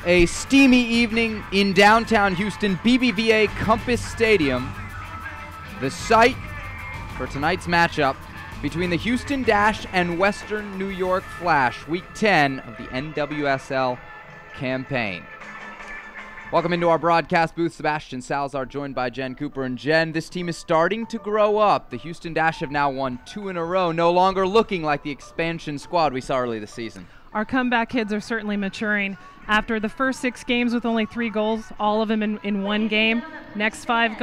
A steamy evening in downtown Houston, BBVA Compass Stadium. The site for tonight's matchup between the Houston Dash and Western New York Flash, Week 10 of the NWSL campaign. Welcome into our broadcast booth. Sebastian Salazar joined by Jen Cooper. And Jen, this team is starting to grow up. The Houston Dash have now won 2 in a row, no longer looking like the expansion squad we saw early this season. Our comeback kids are certainly maturing. After the first 6 games with only 3 goals, all of them in one game, next 5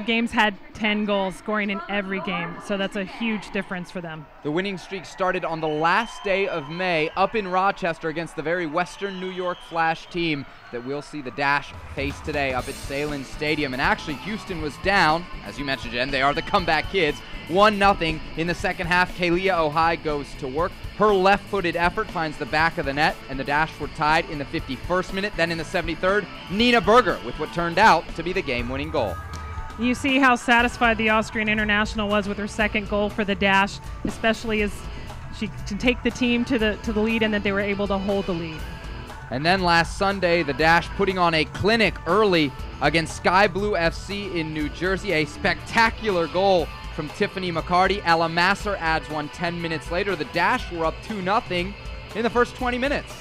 games had 10 goals, scoring in every game. So that's a huge difference for them. The winning streak started on the last day of May up in Rochester against the very Western New York Flash team that we'll see the Dash face today up at Salem Stadium. And actually, Houston was down, as you mentioned, Jen. They are the comeback kids. 1-0 in the second half. Kalia Ohai goes to work. Her left-footed effort finds the back of the net, and the Dash were tied in the 51st minute. Then in the 73rd, Nina Berger with what turned out to be the game-winning goal. You see how satisfied the Austrian international was with her second goal for the Dash, especially as she can take the team to the lead and that they were able to hold the lead. And then last Sunday, the Dash putting on a clinic early against Sky Blue FC in New Jersey. A spectacular goal from Tiffany McCarty. Ella Masser adds one 10 minutes later. The Dash were up 2-0 in the first 20 minutes.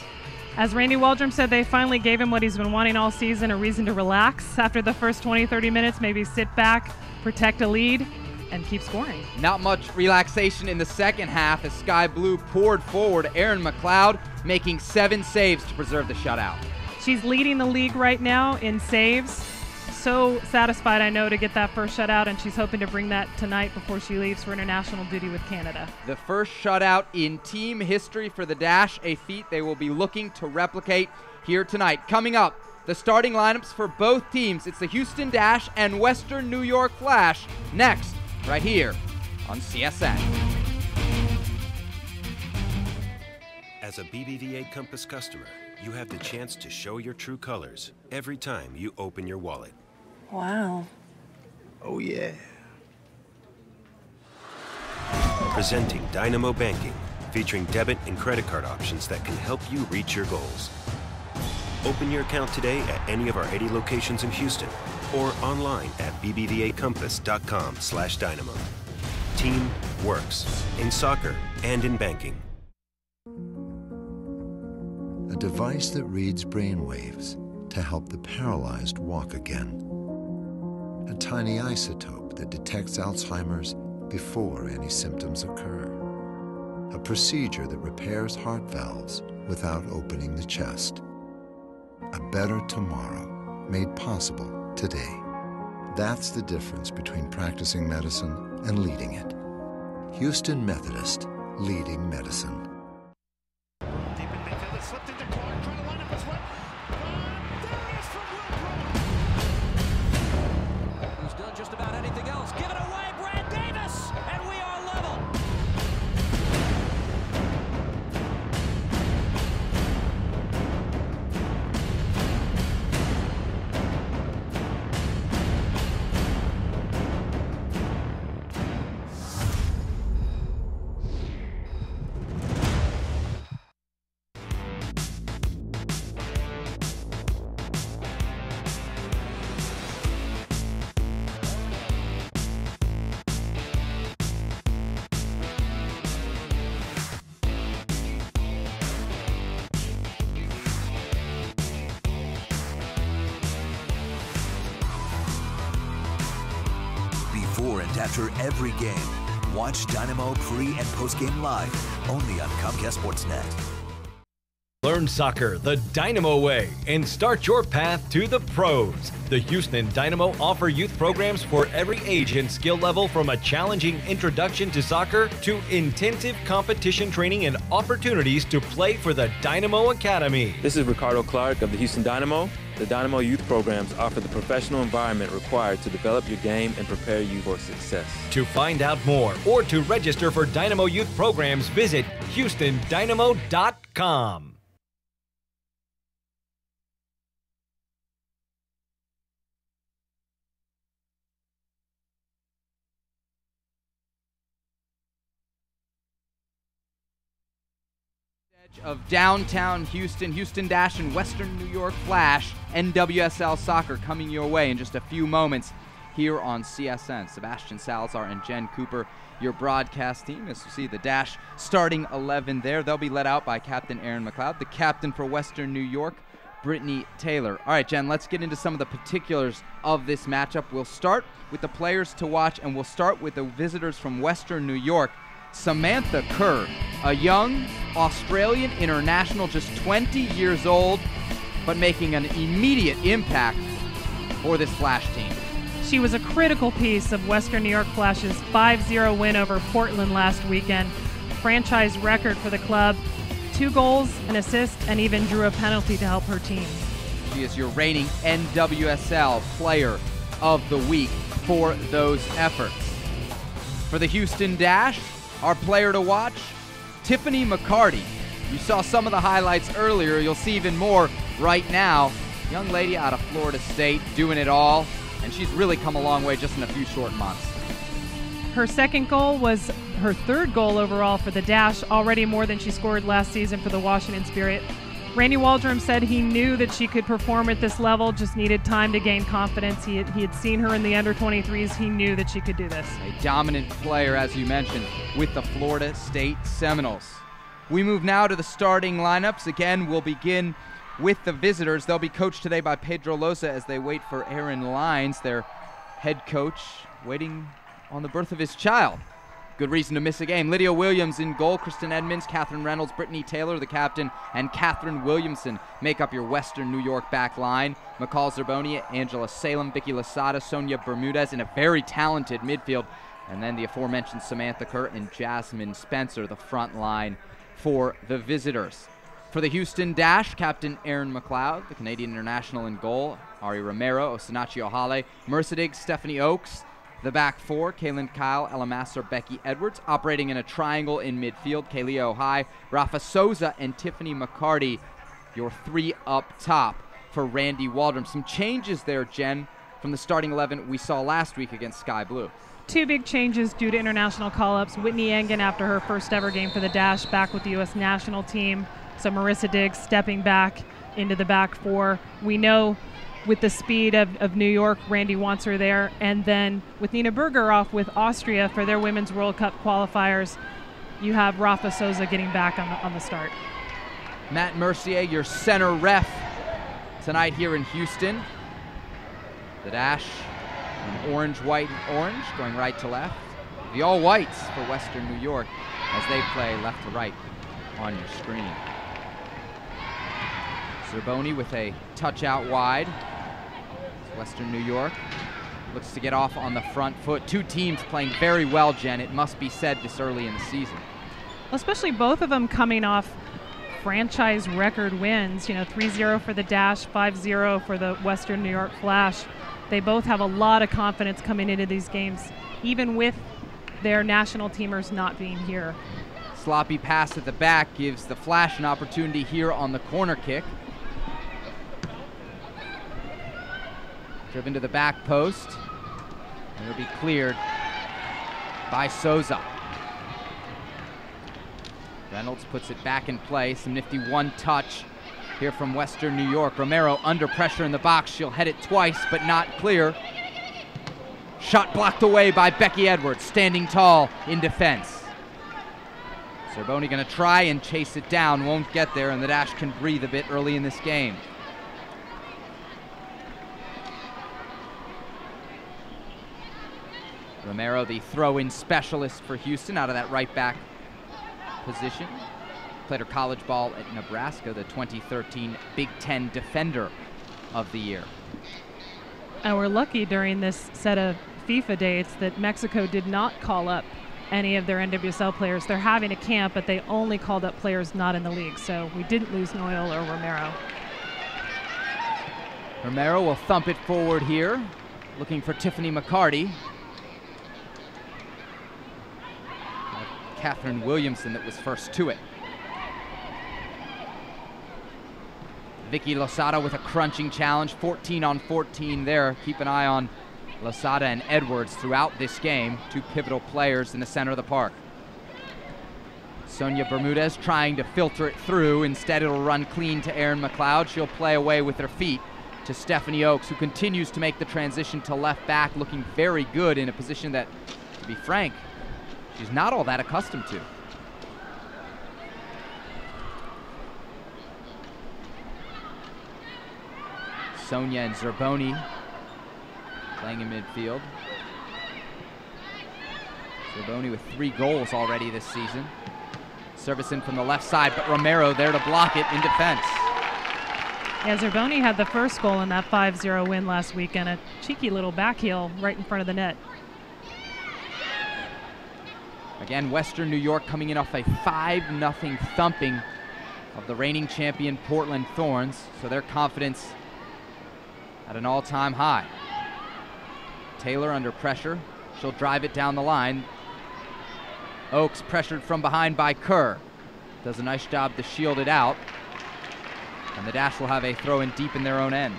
As Randy Waldrum said, they finally gave him what he's been wanting all season, a reason to relax after the first 20-30 minutes, maybe sit back, protect a lead, and keep scoring. Not much relaxation in the second half as Sky Blue poured forward. Erin McLeod making 7 saves to preserve the shutout. She's leading the league right now in saves. So satisfied, I know, to get that first shutout, and she's hoping to bring that tonight before she leaves for international duty with Canada. The first shutout in team history for the Dash, a feat they will be looking to replicate here tonight. Coming up, the starting lineups for both teams. It's the Houston Dash and Western New York Flash next, right here on CSN. As a BBVA Compass customer, you have the chance to show your true colors every time you open your wallet. Wow. Oh, yeah. Presenting Dynamo Banking, featuring debit and credit card options that can help you reach your goals. Open your account today at any of our 80 locations in Houston or online at bbvacompass.com/dynamo. Team works in soccer and in banking. A device that reads brainwaves to help the paralyzed walk again. A tiny isotope that detects Alzheimer's before any symptoms occur. A procedure that repairs heart valves without opening the chest. A better tomorrow made possible today. That's the difference between practicing medicine and leading it. Houston Methodist, leading medicine. Deep in midfield, it slipped into Clark, trying to line up his whip. There it is from Will. Who's done just about anything else. Give it away, Brad Davis, and we are level. Before and after every game, watch Dynamo pre- and post-game live, only on Comcast Sportsnet. Learn soccer the Dynamo way and start your path to the pros. The Houston Dynamo offer youth programs for every age and skill level, from a challenging introduction to soccer to intensive competition training and opportunities to play for the Dynamo Academy. This is Ricardo Clark of the Houston Dynamo. The Dynamo youth programs offer the professional environment required to develop your game and prepare you for success. To find out more or to register for Dynamo youth programs, visit HoustonDynamo.com. Of downtown Houston, Houston Dash and Western New York Flash, NWSL soccer coming your way in just a few moments here on CSN. Sebastian Salazar and Jen Cooper, your broadcast team. As you see, the Dash starting 11 there. They'll be led out by Captain Aaron McLeod, the captain for Western New York, Brittany Taylor. All right, Jen, let's get into some of the particulars of this matchup. We'll start with the players to watch, and we'll start with the visitors from Western New York. Samantha Kerr, a young Australian international, just 20 years old, but making an immediate impact for this Flash team. She was a critical piece of Western New York Flash's 5-0 win over Portland last weekend. Franchise record for the club. 2 goals, an assist, and even drew a penalty to help her team. She is your reigning NWSL Player of the Week for those efforts. For the Houston Dash, our player to watch, Tiffany McCarty. You saw some of the highlights earlier. You'll see even more right now. Young lady out of Florida State doing it all, and she's really come a long way just in a few short months. Her second goal was her 3rd goal overall for the Dash, already more than she scored last season for the Washington Spirit. Randy Waldrum said he knew that she could perform at this level, just needed time to gain confidence. He had seen her in the under-23s. He knew that she could do this. A dominant player, as you mentioned, with the Florida State Seminoles. We move now to the starting lineups. Again, we'll begin with the visitors. They'll be coached today by Pedro Loza as they wait for Aaron Lyons, their head coach, waiting on the birth of his child. Good reason to miss a game. Lydia Williams in goal, Kristen Edmonds, Catherine Reynolds, Brittany Taylor, the captain, and Catherine Williamson make up your Western New York back line. McCall Zerboni, Angela Salem, Vicky Lasada, Sonia Bermudez in a very talented midfield. And then the aforementioned Samantha Kerr and Jasmine Spencer, the front line for the visitors. For the Houston Dash, Captain Erin McLeod, the Canadian international in goal, Ari Romero, Osinachi Ohale, Marissa Diggs, Stephanie Oakes. The back four, Kaylin Kyle, Ella Masser, Becky Edwards. Operating in a triangle in midfield, Kaylee Ohai, Rafa Souza, and Tiffany McCarty. Your three up top for Randy Waldrum. Some changes there, Jen, from the starting 11 we saw last week against Sky Blue. Two big changes due to international call-ups. Whitney Engen, after her first ever game for the Dash, back with the U.S. national team. So Marissa Diggs stepping back into the back four. We know with the speed of New York, Randy wants her there. And then with Nina Berger off with Austria for their Women's World Cup qualifiers, you have Rafa Souza getting back on the start. Matt Mercier, your center ref tonight here in Houston. The Dash in orange, white, and orange, going right to left. The all-whites for Western New York as they play left to right on your screen. Zerboni with a touch out wide. Western New York looks to get off on the front foot. Two teams playing very well, Jen, it must be said, this early in the season. Especially both of them coming off franchise record wins. 3-0 for the Dash, 5-0 for the Western New York Flash. They both have a lot of confidence coming into these games, even with their national teamers not being here. Sloppy pass at the back gives the Flash an opportunity here on the corner kick. Driven to the back post, and it'll be cleared by Souza. Reynolds puts it back in play. Some nifty one-touch here from Western New York. Romero under pressure in the box. She'll head it twice, but not clear. Shot blocked away by Becky Edwards, standing tall in defense. Zerboni gonna try and chase it down, won't get there, and the Dash can breathe a bit early in this game. Romero, the throw-in specialist for Houston, out of that right back position. Played her college ball at Nebraska, the 2013 Big Ten Defender of the Year. And we're lucky during this set of FIFA dates that Mexico did not call up any of their NWSL players. They're having a camp, but they only called up players not in the league, so we didn't lose Noel or Romero. Romero will thump it forward here, looking for Tiffany McCarty. Catherine Williamson that was first to it. Vicky Losada with a crunching challenge, 14 on 14 there. Keep an eye on Losada and Edwards throughout this game, two pivotal players in the center of the park. Sonia Bermudez trying to filter it through. Instead, it'll run clean to Erin McLeod. She'll play away with her feet to Stephanie Oakes, who continues to make the transition to left back, looking very good in a position that, to be frank, she's not all that accustomed to. Sonia and Zerboni playing in midfield. Zerboni with 3 goals already this season. Service in from the left side, but Romero there to block it in defense. Yeah, Zerboni had the first goal in that 5-0 win last week, and a cheeky little back heel right in front of the net. Again, Western New York coming in off a 5-0 thumping of the reigning champion Portland Thorns, so their confidence at an all-time high. Taylor under pressure. She'll drive it down the line. Oakes pressured from behind by Kerr. Does a nice job to shield it out. And the Dash will have a throw in deep in their own end.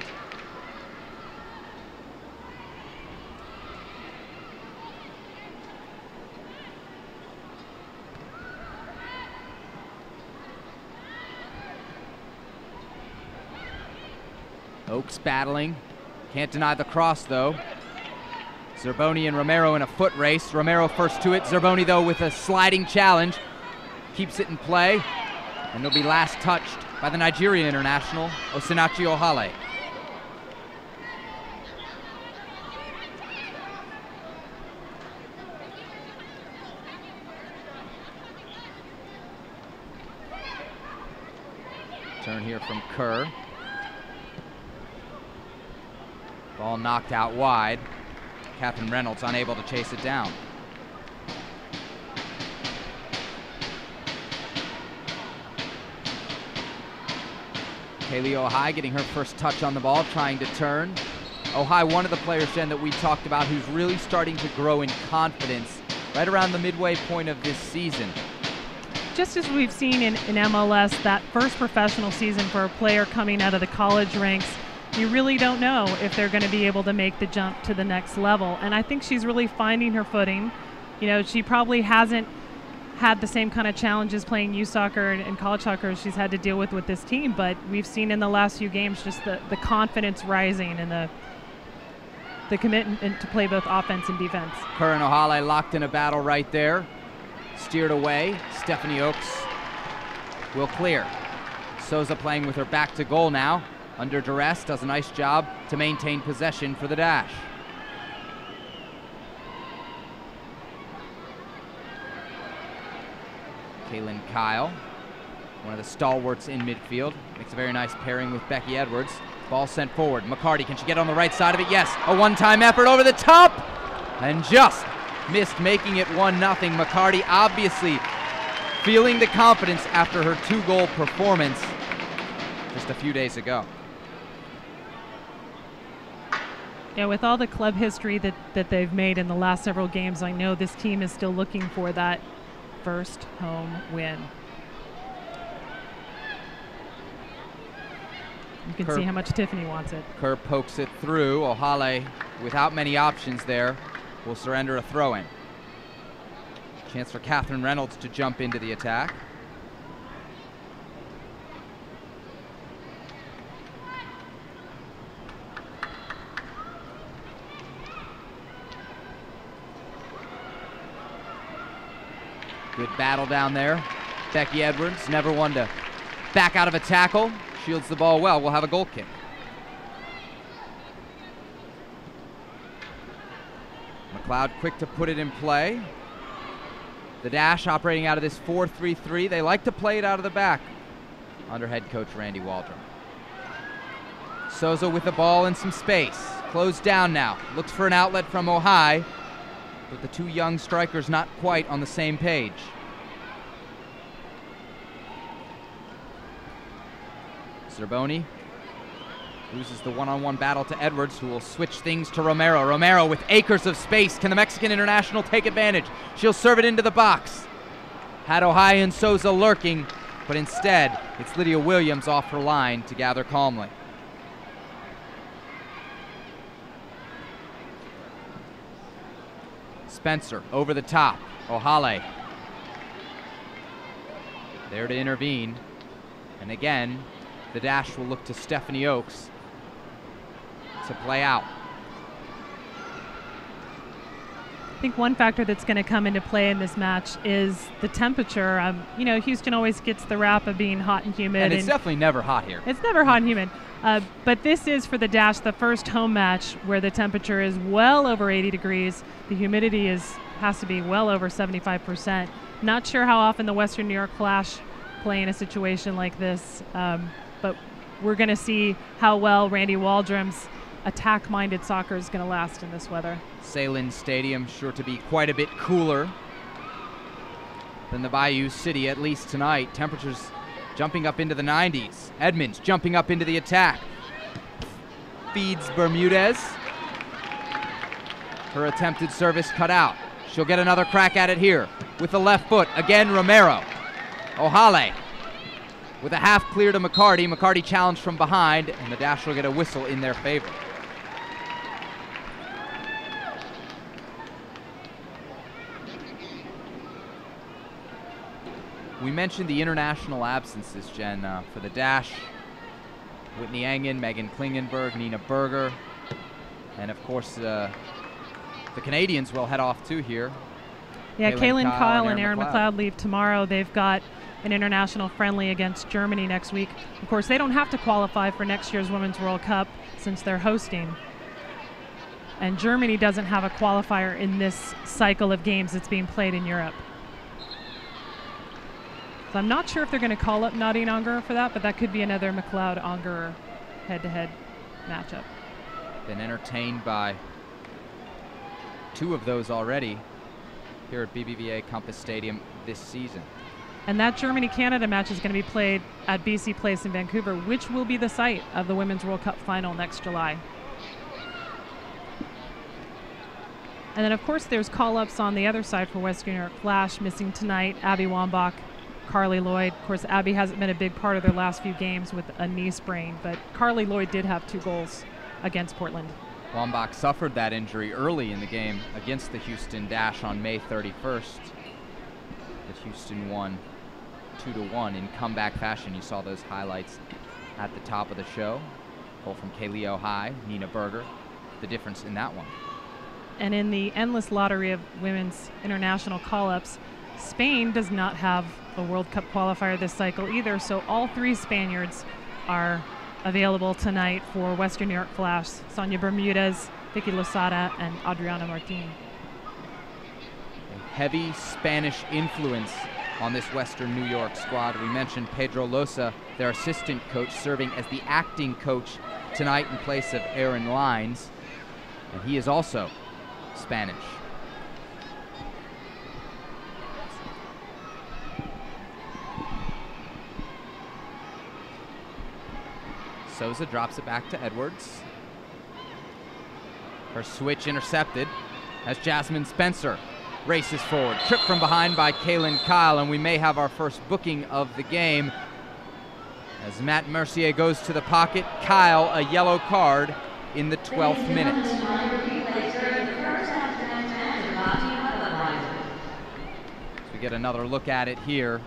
Oakes battling. Can't deny the cross, though. Zerboni and Romero in a foot race. Romero first to it. Zerboni, though, with a sliding challenge. Keeps it in play. And it'll be last touched by the Nigerian international, Osinachi Ohale. Turn here from Kerr. Ball knocked out wide. Catherine Reynolds unable to chase it down. Kaylee Ohai getting her first touch on the ball, trying to turn. Ohai, one of the players, Jen, that we talked about who's really starting to grow in confidence right around the midway point of this season. Just as we've seen in MLS, that first professional season for a player coming out of the college ranks, you really don't know if they're going to be able to make the jump to the next level. And I think she's really finding her footing. You know, she probably hasn't had the same kind of challenges playing youth soccer and college soccer as she's had to deal with this team, but we've seen in the last few games just the confidence rising and the commitment to play both offense and defense. Kerr and Ohale locked in a battle right there. Steered away. Stephanie Oakes will clear. Souza playing with her back to goal now. Under duress, does a nice job to maintain possession for the Dash. Kaylin Kyle, one of the stalwarts in midfield, makes a very nice pairing with Becky Edwards. Ball sent forward. McCarty, can she get on the right side of it? Yes, a one-time effort over the top, and just missed, making it 1-0. McCarty obviously feeling the confidence after her 2-goal performance just a few days ago. Yeah, with all the club history that they've made in the last several games, I know this team is still looking for that first home win. You can see how much Tiffany wants it. Kerr pokes it through. Ohale, without many options there, will surrender a throw-in. Chance for Catherine Reynolds to jump into the attack. Good battle down there. Becky Edwards, never one to back out of a tackle. Shields the ball well. We'll have a goal kick. McLeod quick to put it in play. The Dash operating out of this 4-3-3. They like to play it out of the back under head coach Randy Waldron. Souza with the ball and some space. Closed down now. Looks for an outlet from Ohai, but the two young strikers not quite on the same page. Zerboni loses the one-on-one battle to Edwards, who will switch things to Romero. Romero with acres of space. Can the Mexican international take advantage? She'll serve it into the box. Had Ohai and Souza lurking, but instead it's Lydia Williams off her line to gather calmly. Spencer over the top. Ohale there to intervene. And again, the Dash will look to Stephanie Oakes to play out. I think one factor that's going to come into play in this match is the temperature. You know, Houston always gets the rap of being hot and humid. And it's definitely never hot here. It's never hot and humid. But this is, for the Dash, the first home match where the temperature is well over 80 degrees. The humidity has to be well over 75%. Not sure how often the Western New York Flash play in a situation like this, but we're going to see how well Randy Waldrom's attack-minded soccer is going to last in this weather. Salin Stadium sure to be quite a bit cooler than the Bayou City, at least tonight. Temperatures jumping up into the 90s. Edmonds jumping up into the attack. Feeds Bermudez. Her attempted service cut out. She'll get another crack at it here with the left foot. Again, Romero. Ohale with a half clear to McCarty. McCarty challenged from behind, and the Dash will get a whistle in their favor. We mentioned the international absences, Jen, for the Dash. Whitney Engen, Megan Klingenberg, Nina Berger, and of course the Canadians will head off too here. Yeah, Kaylin Kyle and Erin McLeod leave tomorrow. They've got an international friendly against Germany next week. Of course, they don't have to qualify for next year's Women's World Cup since they're hosting. And Germany doesn't have a qualifier in this cycle of games that's being played in Europe. So I'm not sure if they're going to call up Nadine Unger for that, but that could be another McLeod-Unger head-to-head matchup. Been entertained by 2 of those already here at BBVA Compass Stadium this season. And that Germany-Canada match is going to be played at BC Place in Vancouver, which will be the site of the Women's World Cup final next July. And then, of course, there's call-ups on the other side for Western New York Flash. Missing tonight, Abby Wambach, Carly Lloyd. Of course, Abby hasn't been a big part of their last few games with a knee sprain, but Carly Lloyd did have 2 goals against Portland. Wambach suffered that injury early in the game against the Houston Dash on May 31st. But Houston won 2-1 in comeback fashion. You saw those highlights at the top of the show. Goal from Kaleo High, Nina Berger. The difference in that one. And in the endless lottery of women's international call-ups, Spain does not have a World Cup qualifier this cycle either, so all 3 Spaniards are available tonight for Western New York Flash. Sonia Bermudez, Vicky Losada, and Adriana Martin. A heavy Spanish influence on this Western New York squad. We mentioned Pedro Losa, their assistant coach, serving as the acting coach tonight in place of Aaron Lines, and he is also Spanish. Souza drops it back to Edwards. Her switch intercepted as Jasmine Spencer races forward. Tripped from behind by Kaylin Kyle, and we may have our first booking of the game as Matt Mercier goes to the pocket. Kyle, a yellow card in the 12th minute. So we get another look at it here.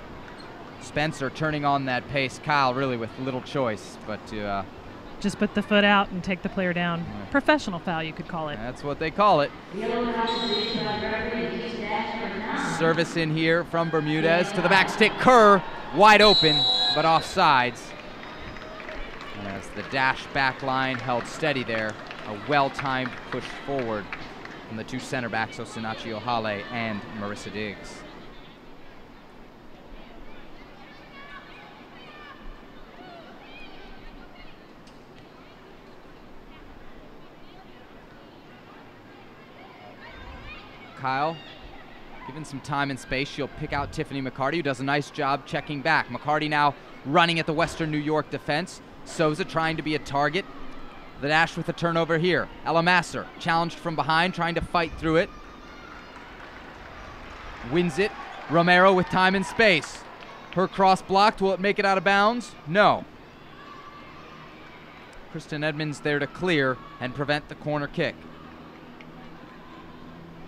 Spencer turning on that pace. Kyle really with little choice but to just put the foot out and take the player down. Professional foul, you could call it. That's what they call it. Service in here from Bermudez to the back stick. Kerr wide open but offsides. As the Dash back line held steady there, a well-timed push forward from the 2 center backs, Osinachi Ohale and Marissa Diggs. Kyle, given some time and space, she'll pick out Tiffany McCarty, who does a nice job checking back. McCarty now running at the Western New York defense. Souza trying to be a target. The Dash with a turnover here. Ella Masser challenged from behind, trying to fight through it. Wins it. Romero with time and space. Her cross blocked. Will it make it out of bounds? No. Kristen Edmonds there to clear and prevent the corner kick.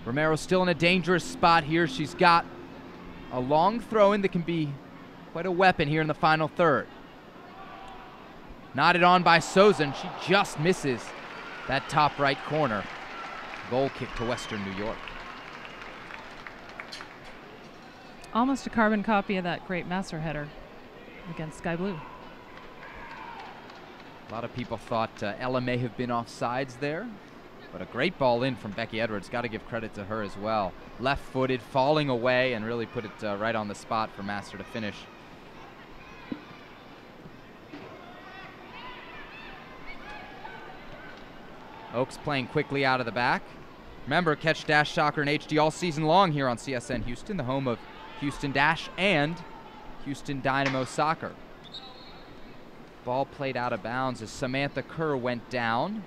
Romero still in a dangerous spot here. She's got a long throw-in that can be quite a weapon here in the final third. Knotted on by Souza, and she just misses that top right corner. Goal kick to Western New York. Almost a carbon copy of that great Masser header against Sky Blue. A lot of people thought Ella may have been offsides there. But a great ball in from Becky Edwards. Got to give credit to her as well. Left-footed, falling away, and really put it right on the spot for Masser to finish. Oaks playing quickly out of the back. Remember, catch Dash Soccer in HD all season long here on CSN Houston, the home of Houston Dash and Houston Dynamo Soccer. Ball played out of bounds as Samantha Kerr went down.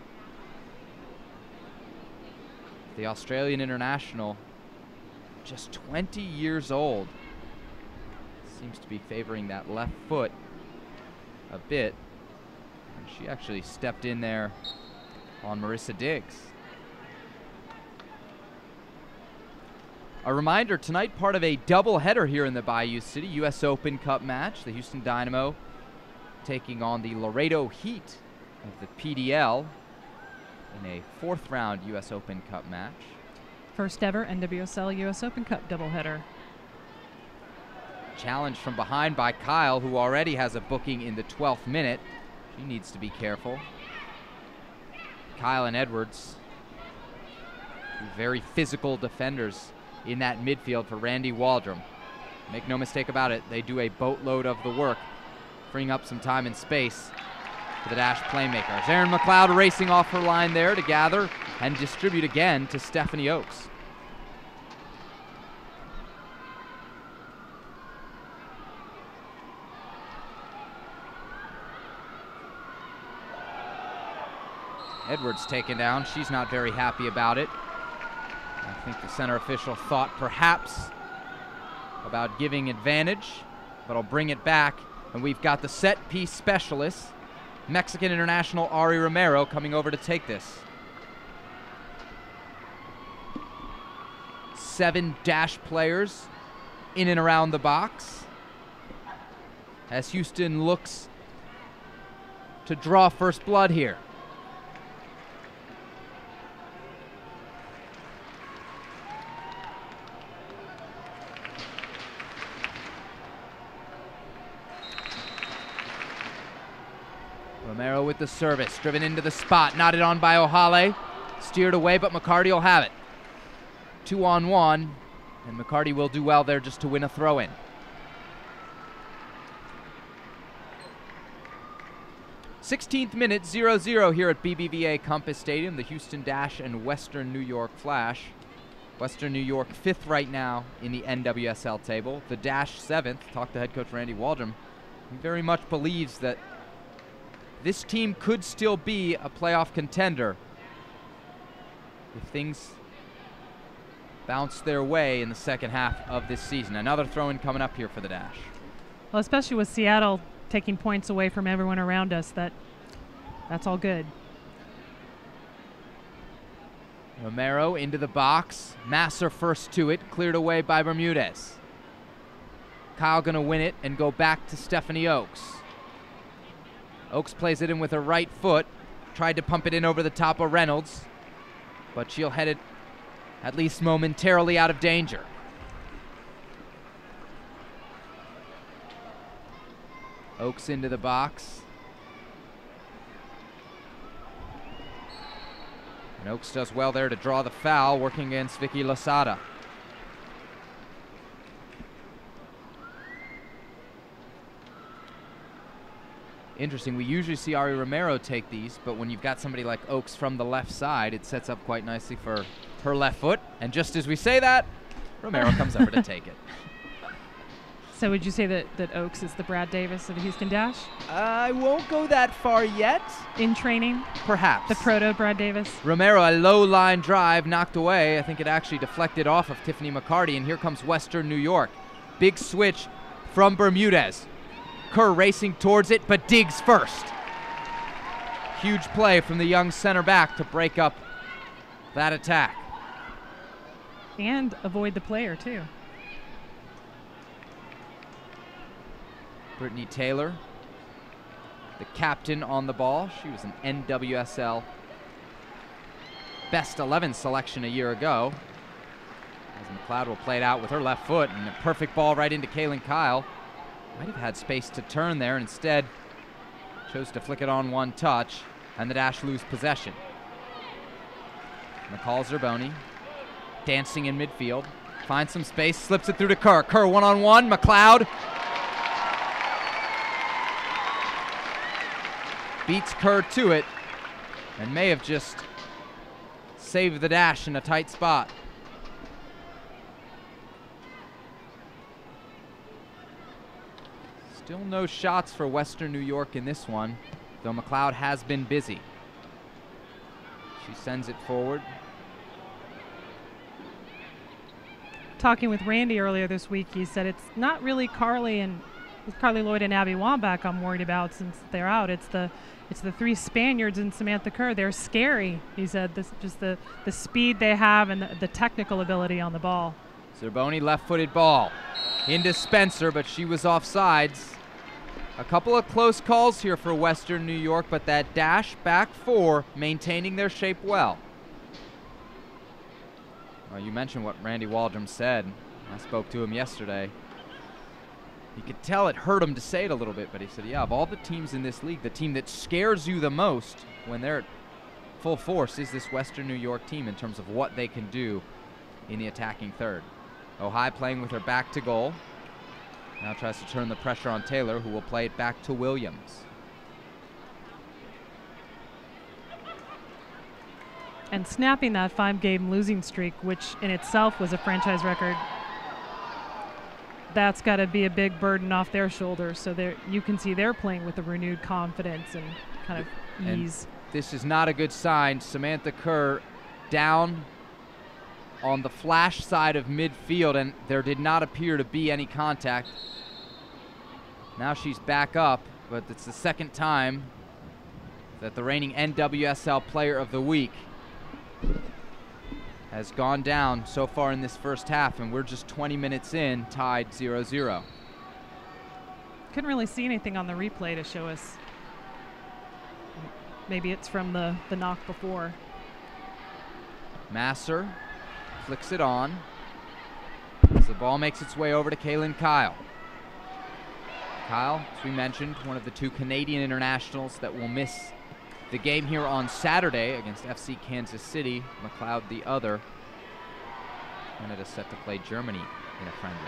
The Australian international, just 20 years old, seems to be favoring that left foot a bit. And she actually stepped in there on Marissa Diggs. A reminder, tonight part of a doubleheader here in the Bayou City U.S. Open Cup match. The Houston Dynamo taking on the Laredo Heat of the PDL in a 4th round U.S. Open Cup match. First ever NWSL U.S. Open Cup doubleheader. Challenge from behind by Kyle, who already has a booking in the 12th minute. She needs to be careful. Kyle and Edwards, very physical defenders in that midfield for Randy Waldrum. Make no mistake about it, they do a boatload of the work, freeing up some time and space for the Dash playmakers. Erin McLeod racing off her line there to gather and distribute again to Stephanie Oakes. Edwards taken down. She's not very happy about it. I think the center official thought perhaps about giving advantage, but I'll bring it back. And we've got the set piece specialist, Mexican international Ari Romero, coming over to take this. 7 Dash players in and around the box as Houston looks to draw first blood here. Romero with the service, driven into the spot, knotted on by Ohale, steered away, but McCarty will have it. 2-on-1, and McCarty will do well there just to win a throw-in. '16th minute, 0-0 here at BBVA Compass Stadium, the Houston Dash and Western New York Flash. Western New York 5th right now in the NWSL table. The Dash 7th. Talked to head coach Randy Waldrum. He very much believes that this team could still be a playoff contender if things bounce their way in the second half of this season. Another throw-in coming up here for the Dash. Well, especially with Seattle taking points away from everyone around us, that's all good. Romero into the box. Masser first to it, cleared away by Bermudez. Kyle gonna win it and go back to Stephanie Oakes. Oakes plays it in with her right foot. Tried to pump it in over the top of Reynolds, but she'll head it at least momentarily out of danger. Oakes into the box. And Oakes does well there to draw the foul, working against Vicky Losada. Interesting, we usually see Ari Romero take these, but when you've got somebody like Oakes from the left side, it sets up quite nicely for her left foot. And just as we say that, Romero comes over to take it. So would you say that Oakes is the Brad Davis of the Houston Dash? I won't go that far yet. In training? Perhaps. The proto Brad Davis? Romero, a low line drive, knocked away. I think it actually deflected off of Tiffany McCarty, and here comes Western New York. Big switch from Bermudez. Kerr racing towards it, but digs first. Huge play from the young center back to break up that attack. And avoid the player, too. Brittany Taylor, the captain on the ball. She was an NWSL Best 11 selection a year ago. As McLeod will play it out with her left foot, and a perfect ball right into Kaylin Kyle. Might have had space to turn there, and instead chose to flick it on one touch, and the Dash lose possession. McCall Zerboni dancing in midfield, finds some space, slips it through to Kerr. Kerr one-on-one, McLeod beats Kerr to it, and may have just saved the Dash in a tight spot. Still no shots for Western New York in this one, though McLeod has been busy. She sends it forward. Talking with Randy earlier this week, he said it's not really Carly Lloyd and Abby Wambach I'm worried about since they're out. It's the 3 Spaniards and Samantha Kerr. They're scary, he said. Just the speed they have and the technical ability on the ball. Zerboni left-footed ball into Spencer, but she was offsides. A couple of close calls here for Western New York, but that Dash back 4 maintaining their shape well. Well, you mentioned what Randy Waldrum said. I spoke to him yesterday. You could tell it hurt him to say it a little bit, but he said, yeah, of all the teams in this league, the team that scares you the most when they're at full force is this Western New York team in terms of what they can do in the attacking third. Ohio playing with her back to goal. Now tries to turn the pressure on Taylor, who will play it back to Williams. And snapping that 5-game losing streak, which in itself was a franchise record, that's got to be a big burden off their shoulders. So you can see they're playing with a renewed confidence and kind of ease. And this is not a good sign. Samantha Kerr down on the flash side of midfield, and there did not appear to be any contact. Now she's back up, but it's the second time that the reigning NWSL Player of the Week has gone down so far in this first half, and we're just 20 minutes in, tied 0-0. Couldn't really see anything on the replay to show us. Maybe it's from the knock before. Masser flicks it on as the ball makes its way over to Kaylin Kyle. Kyle, as we mentioned, one of the 2 Canadian internationals that will miss the game here on Saturday against FC Kansas City. McLeod the other. Canada set to play Germany in a friendly.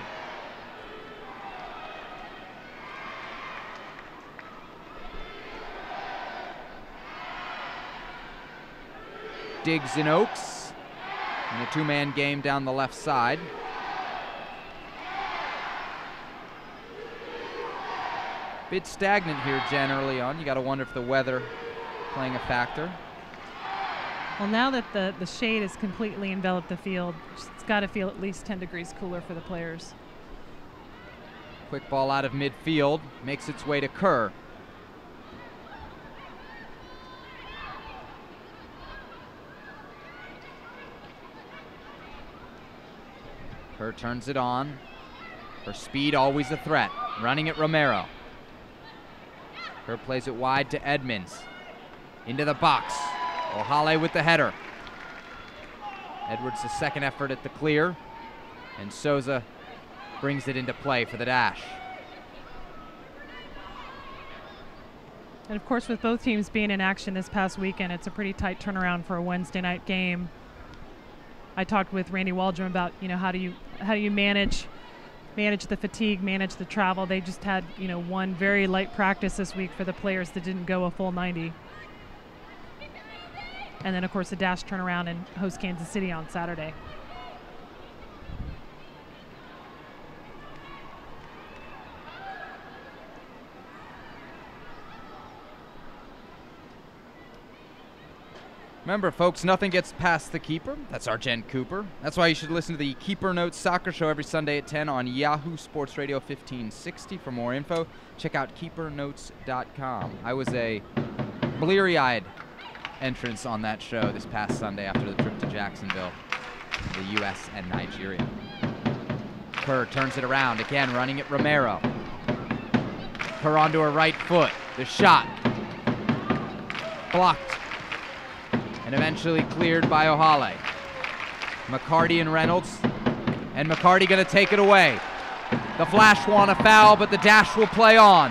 Diggs and Oaks in a 2-man game down the left side. Bit stagnant here generally on. You got to wonder if the weather playing a factor. Well, now that the shade has completely enveloped the field, it's got to feel at least 10 degrees cooler for the players. Quick ball out of midfield, makes its way to Kerr. Kerr turns it on. Her speed always a threat. Running at Romero. Kerr plays it wide to Edmonds. Into the box. O'Hale with the header. Edwards' the second effort at the clear. And Souza brings it into play for the dash. And of course, with both teams being in action this past weekend, it's a pretty tight turnaround for a Wednesday night game. I talked with Randy Waldrum about, how do you manage the fatigue, manage the travel. They just had, one very light practice this week for the players that didn't go a full 90. And then, of course, the dash turnaround and host Kansas City on Saturday. Remember, folks, nothing gets past the keeper. That's our Jen Cooper. That's why you should listen to the Keeper Notes Soccer Show every Sunday at 10 on Yahoo Sports Radio 1560. For more info, check out keepernotes.com. I was a bleary-eyed entrance on that show this past Sunday after the trip to Jacksonville, the U.S. and Nigeria. Kerr turns it around, again running at Romero. Kerr onto her right foot. The shot blocked and eventually cleared by O'Hale. McCarty and Reynolds, and McCarty gonna take it away. The Flash want a foul, but the dash will play on.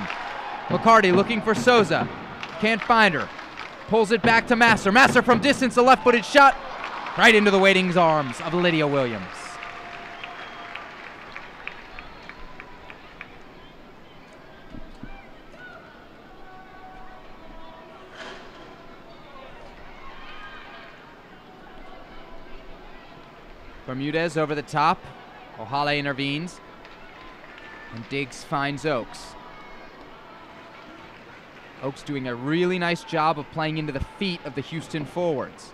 McCarty looking for Souza, can't find her. Pulls it back to Masser. Masser from distance, a left-footed shot right into the waiting arms of Lydia Williams. Bermudez over the top. O'Hale intervenes. And Diggs finds Oaks. Oaks doing a really nice job of playing into the feet of the Houston forwards.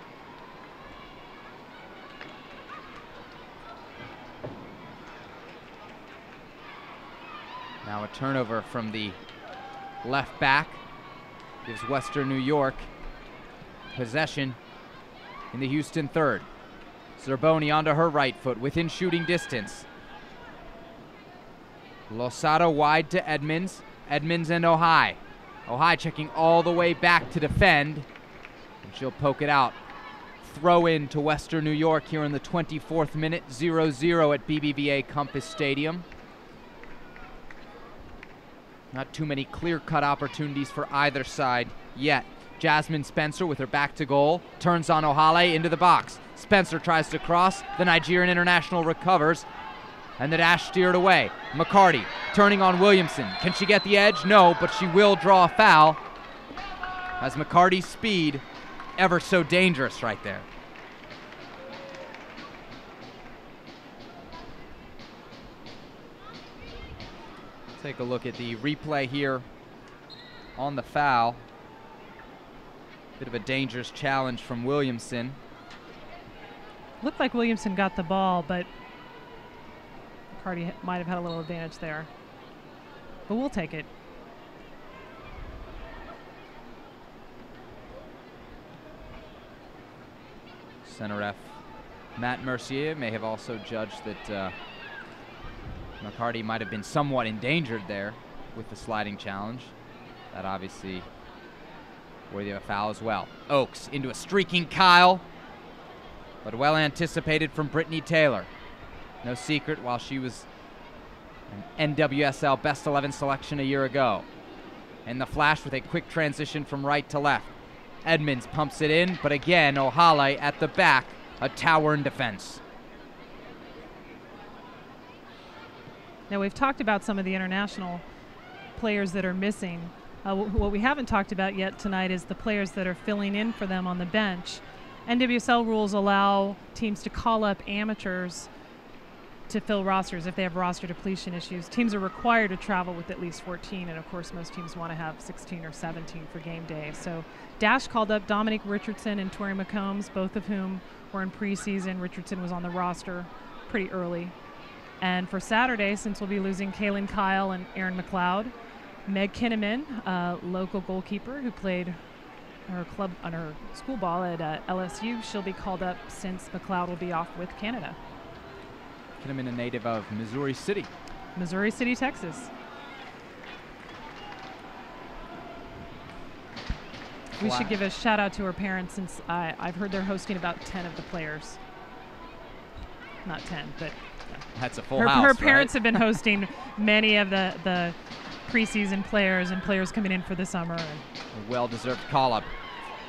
Now a turnover from the left back gives Western New York possession in the Houston third. Zerboni onto her right foot within shooting distance. Losada wide to Edmonds. Edmonds and O'Hale. O'Hale checking all the way back to defend. And she'll poke it out. Throw in to Western New York here in the 24th minute. 0-0 at BBVA Compass Stadium. Not too many clear-cut opportunities for either side yet. Jasmine Spencer with her back to goal. Turns on O'Hale into the box. Spencer tries to cross. The Nigerian international recovers. And the dash steered away. McCarty turning on Williamson. Can she get the edge? No, but she will draw a foul, as McCarty's speed ever so dangerous right there. Take a look at the replay here on the foul. Bit of a dangerous challenge from Williamson. Looked like Williamson got the ball, but McCarty might have had a little advantage there. But we'll take it. Center ref Matt Mercier may have also judged that McCarty might have been somewhat endangered there with the sliding challenge. That obviously worthy of a foul as well. Oaks into a streaking Kyle, but well anticipated from Brittany Taylor. No secret, while she was an NWSL Best 11 selection a year ago. And the flash with a quick transition from right to left. Edmonds pumps it in, but again, O'Haley at the back, a tower in defense. Now, we've talked about some of the international players that are missing. What we haven't talked about yet tonight is the players that are filling in for them on the bench. NWSL rules allow teams to call up amateurs to fill rosters if they have roster depletion issues. Teams are required to travel with at least 14, and of course most teams want to have 16 or 17 for game day. So Dash called up Dominique Richardson and Tori McCombs, both of whom were in preseason. Richardson was on the roster pretty early. And for Saturday, since we'll be losing Kaylin Kyle and Erin McLeod, Meg Kinnaman, a local goalkeeper who played her club on her school ball at LSU, she'll be called up since McLeod will be off with Canada. Kinnaman, a native of Missouri City. Missouri City, Texas. We should give a shout out to her parents, since I've heard they're hosting about 10 of the players. Not 10, but that's a full house. Her parents have been hosting many of the preseason players and players coming in for the summer. A well-deserved call-up.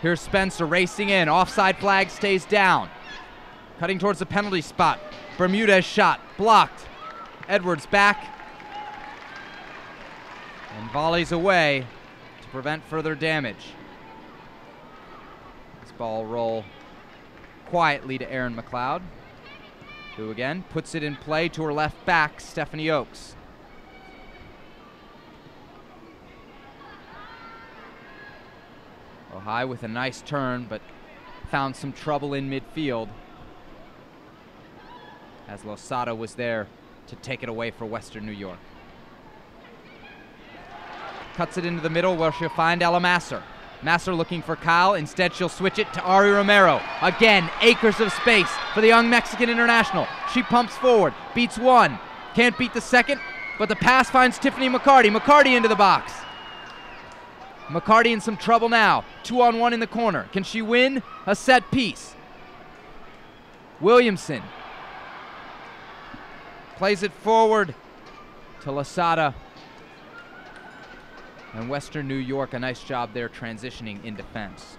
Here's Spencer racing in. Offside flag stays down. Cutting towards the penalty spot. Bermudez shot. Blocked. Edwards back. And volleys away to prevent further damage. This ball roll quietly to Erin McLeod, who again puts it in play to her left back, Stephanie Oaks. Ohio with a nice turn, but found some trouble in midfield, as Losada was there to take it away for Western New York. Cuts it into the middle where she'll find Ella Masser. Masser looking for Kyle. Instead, she'll switch it to Ari Romero. Again, acres of space for the young Mexican international. She pumps forward, beats one. Can't beat the second, but the pass finds Tiffany McCarty. McCarty into the box. McCarty in some trouble now. 2-on-1 in the corner. Can she win a set piece? Williamson plays it forward to Losada. And Western New York, a nice job there transitioning in defense.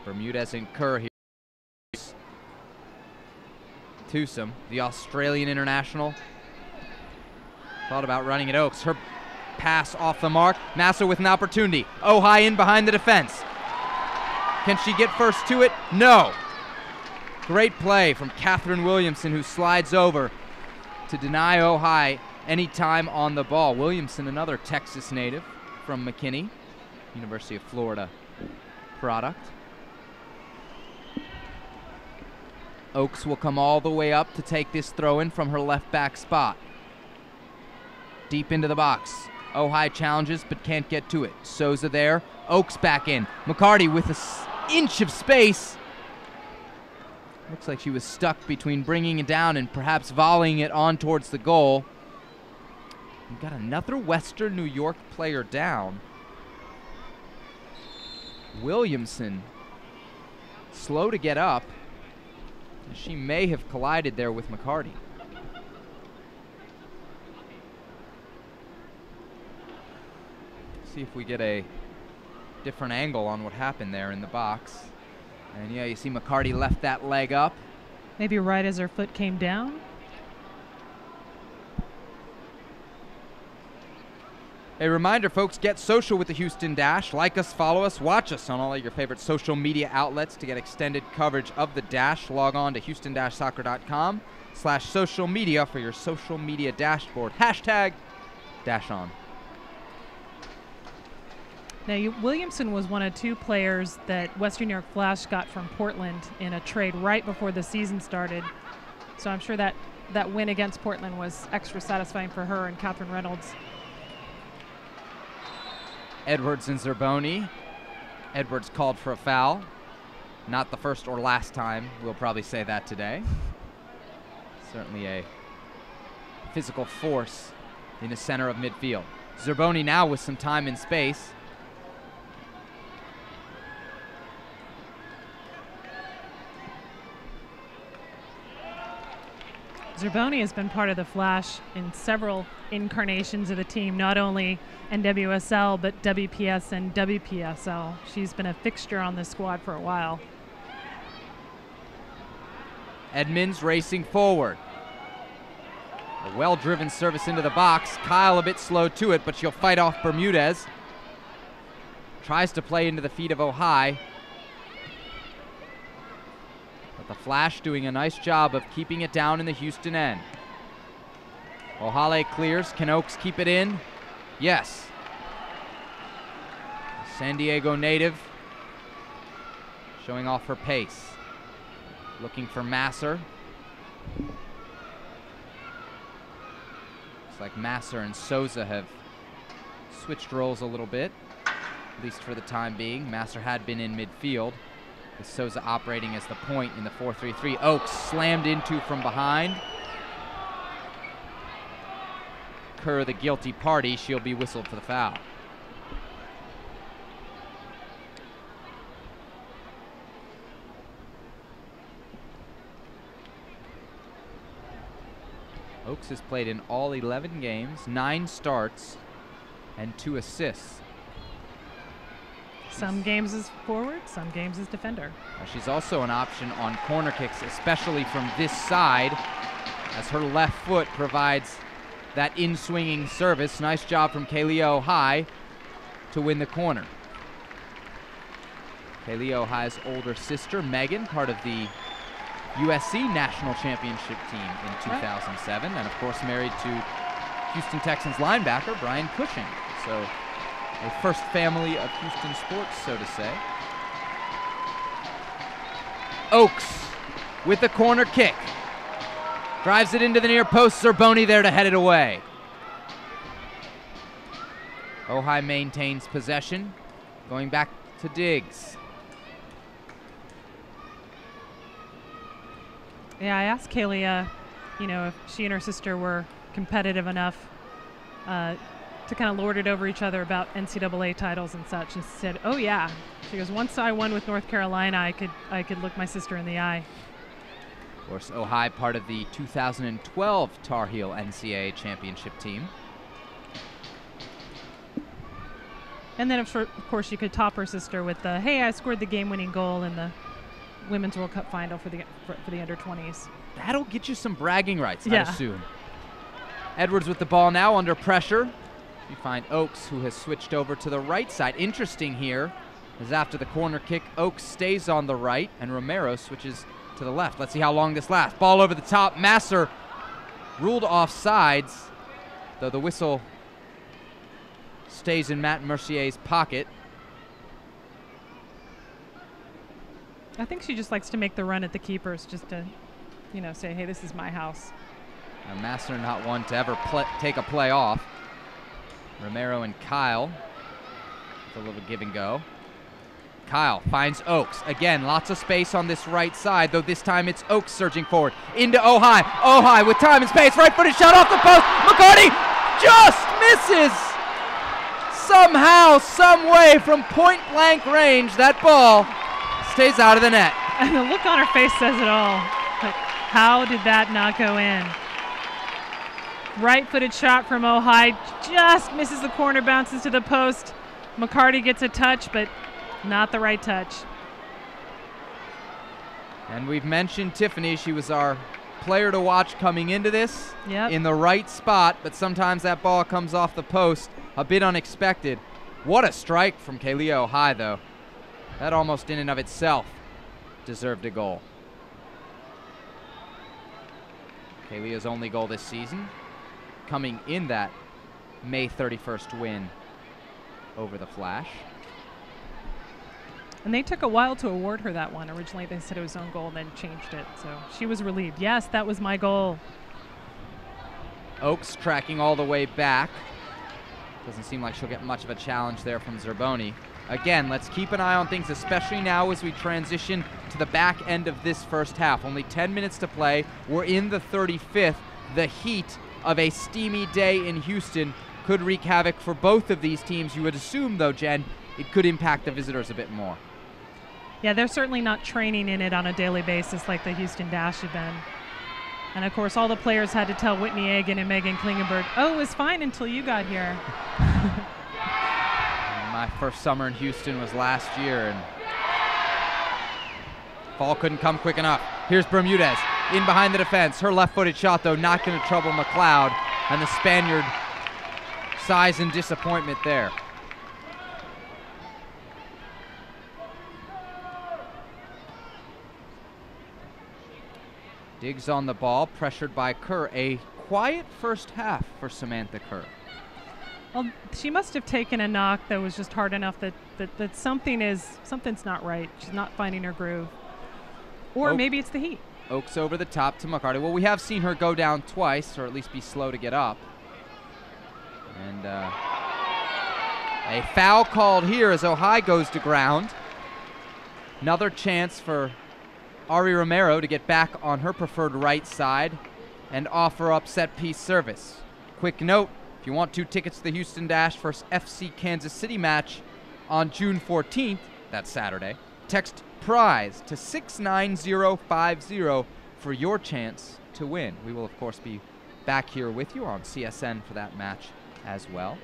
Bermudez and Kerr here. Twosome, the Australian international, thought about running at Oaks. Her pass off the mark. Masser with an opportunity. Ohio in behind the defense. Can she get first to it? No. Great play from Catherine Williamson, who slides over to deny Ohio any time on the ball. Williamson, another Texas native from McKinney, University of Florida product. Oaks will come all the way up to take this throw-in from her left back spot. Deep into the box. Ohio challenges but can't get to it. Souza there. Oaks back in. McCarty with an inch of space. Looks like she was stuck between bringing it down and perhaps volleying it on towards the goal. We've got another Western New York player down. Williamson, slow to get up. She may have collided there with McCarty. See if we get a different angle on what happened there in the box. And yeah, you see McCarty left that leg up. Maybe right as her foot came down. A reminder, folks, get social with the Houston Dash. Like us, follow us, watch us on all of your favorite social media outlets to get extended coverage of the Dash. Log on to houston-soccer.com/social media for your social media dashboard. Hashtag Dash On. Now, Williamson was one of 2 players that Western New York Flash got from Portland in a trade right before the season started. So I'm sure that win against Portland was extra satisfying for her and Catherine Reynolds. Edwards and Zerboni. Edwards called for a foul. Not the first or last time. We'll probably say that today. Certainly a physical force in the center of midfield. Zerboni now with some time and space. Zerboni has been part of the Flash in several incarnations of the team, not only NWSL, but WPS and WPSL. She's been a fixture on the squad for a while. Edmonds racing forward. A well-driven service into the box. Kyle a bit slow to it, but she'll fight off Bermudez. Tries to play into the feet of Ohai. The Flash doing a nice job of keeping it down in the Houston end. Ohale clears. Can Oaks keep it in? Yes. San Diego native showing off her pace. Looking for Masser. Looks like Masser and Souza have switched roles a little bit, at least for the time being. Masser had been in midfield, with Souza operating as the point in the 4-3-3. Oaks slammed into from behind. Kerr, the guilty party. She'll be whistled for the foul. Oaks has played in all 11 games, 9 starts, and 2 assists. Some games as forward, some games as defender. She's also an option on corner kicks, especially from this side, as her left foot provides that in-swinging service. Nice job from Kaylee Ohai to win the corner. Kaylee Ohai's older sister, Megan, part of the USC National Championship team in 2007, and of course married to Houston Texans linebacker Brian Cushing. So a first family of Houston sports, so to say. Oaks with the corner kick. Drives it into the near post. Zerboni there to head it away. Ohai maintains possession. Going back to Diggs. Yeah, I asked Kaylee, if she and her sister were competitive enough to kind of lord it over each other about NCAA titles and such. And she said, "Oh yeah." She goes, "Once I won with North Carolina, I could look my sister in the eye." Of course, Ohai part of the 2012 Tar Heel NCAA championship team. And then of course you could top her sister with the, "Hey, I scored the game-winning goal in the Women's World Cup final for the under-20s." That'll get you some bragging rights, I assume. Edwards with the ball now under pressure. You find Oaks, who has switched over to the right side. Interesting here is after the corner kick, Oaks stays on the right, and Romero switches to the left. Let's see how long this lasts. Ball over the top. Masser ruled offsides, though the whistle stays in Matt Mercier's pocket. I think she just likes to make the run at the keepers just to, say, "Hey, this is my house." Now, Masser not one to ever take a play off. Romero and Kyle with a little give and go. Kyle finds Oaks. Again, lots of space on this right side, though this time it's Oaks surging forward. Into Ohai. Ohai with time and space. Right-footed shot off the post. McCarty just misses. Somehow, some way, from point-blank range, that ball stays out of the net. And the look on her face says it all. Like, how did that not go in? Right-footed shot from Ohai, just misses the corner, bounces to the post. McCarty gets a touch, but not the right touch. And we've mentioned Tiffany. She was our player to watch coming into this. Yep. In the right spot, but sometimes that ball comes off the post a bit unexpected. What a strike from Kalia High, though. That almost in and of itself deserved a goal. Kalia's only goal this season coming in that May 31st win over the Flash. And they took a while to award her that one. Originally they said it was own goal, then changed it. So she was relieved. Yes, that was my goal. Oaks tracking all the way back. Doesn't seem like she'll get much of a challenge there from Zerboni. Again, let's keep an eye on things, especially now as we transition to the back end of this first half. Only 10 minutes to play. We're in the 35th. The heat of a steamy day in Houston could wreak havoc for both of these teams. You would assume, though, Jen, it could impact the visitors a bit more. Yeah, they're certainly not training in it on a daily basis like the Houston Dash have been. And, of course, all the players had to tell Whitney Egan and Megan Klingenberg, oh, it was fine until you got here. My first summer in Houston was last year, and ball couldn't come quick enough. Here's Bermudez in behind the defense. Her left-footed shot, though, not going to trouble McLeod, and the Spaniard sighs in disappointment there. Diggs on the ball, pressured by Kerr. A quiet first half for Samantha Kerr. Well, she must have taken a knock that was just hard enough that something's not right. She's not finding her groove. Or maybe it's the heat. Oaks over the top to McCarty. Well, we have seen her go down twice, or at least be slow to get up. And a foul called here as Ojai goes to ground. Another chance for Ari Romero to get back on her preferred right side and offer up set-piece service. Quick note, if you want 2 tickets to the Houston Dash vs. FC Kansas City match on June 14th, that's Saturday, text PRIZE to 69050 for your chance to win. We will, of course, be back here with you on CSN for that match as well.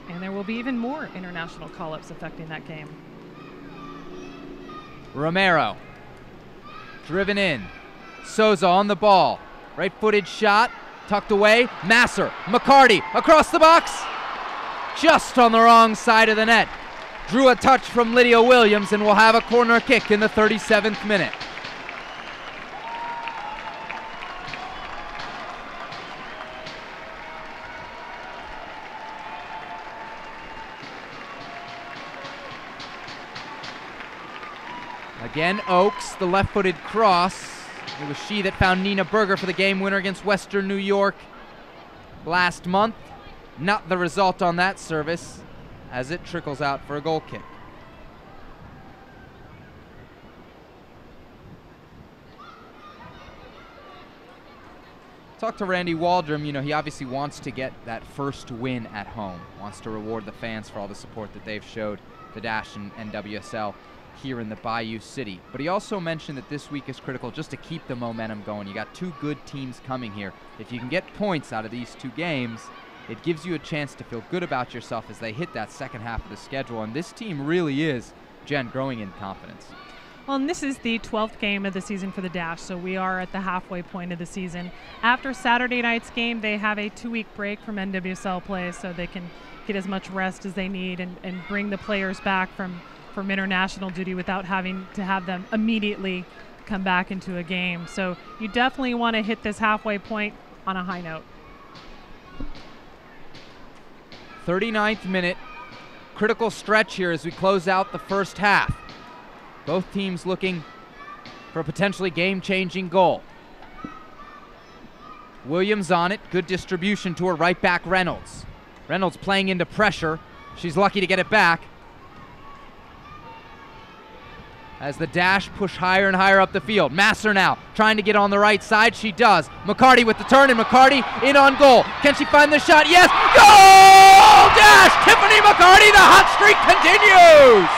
And there will be even more international call-ups affecting that game. Romero, driven in. Souza on the ball. Right-footed shot, tucked away. Masser, McCarty, across the box. Just on the wrong side of the net. Drew a touch from Lydia Williams and will have a corner kick in the 37th minute. Again, Oaks, the left-footed cross. It was she that found Nina Berger for the game winner against Western New York last month. Not the result on that service as it trickles out for a goal kick. Talk to Randy Waldrum. You know, he obviously wants to get that first win at home. Wants to reward the fans for all the support that they've showed the Dash and NWSL here in the Bayou City. But he also mentioned that this week is critical just to keep the momentum going. You got 2 good teams coming here. If you can get points out of these 2 games, it gives you a chance to feel good about yourself as they hit that second half of the schedule. And this team really is, Jen, growing in confidence. Well, and this is the 12th game of the season for the Dash, so we are at the halfway point of the season. After Saturday night's game, they have a 2-week break from NWSL play, so they can get as much rest as they need and bring the players back from international duty without having to have them immediately come back into a game. So you definitely want to hit this halfway point on a high note. 39th minute, critical stretch here as we close out the first half. Both teams looking for a potentially game-changing goal. Williams on it, good distribution to her right back Reynolds. Reynolds playing into pressure. She's lucky to get it back. As the Dash push higher and higher up the field. Masser now trying to get on the right side. She does. McCarty with the turn, and McCarty in on goal. Can she find the shot? Yes. Goal! Dash! Tiffany McCarty, the hot streak continues!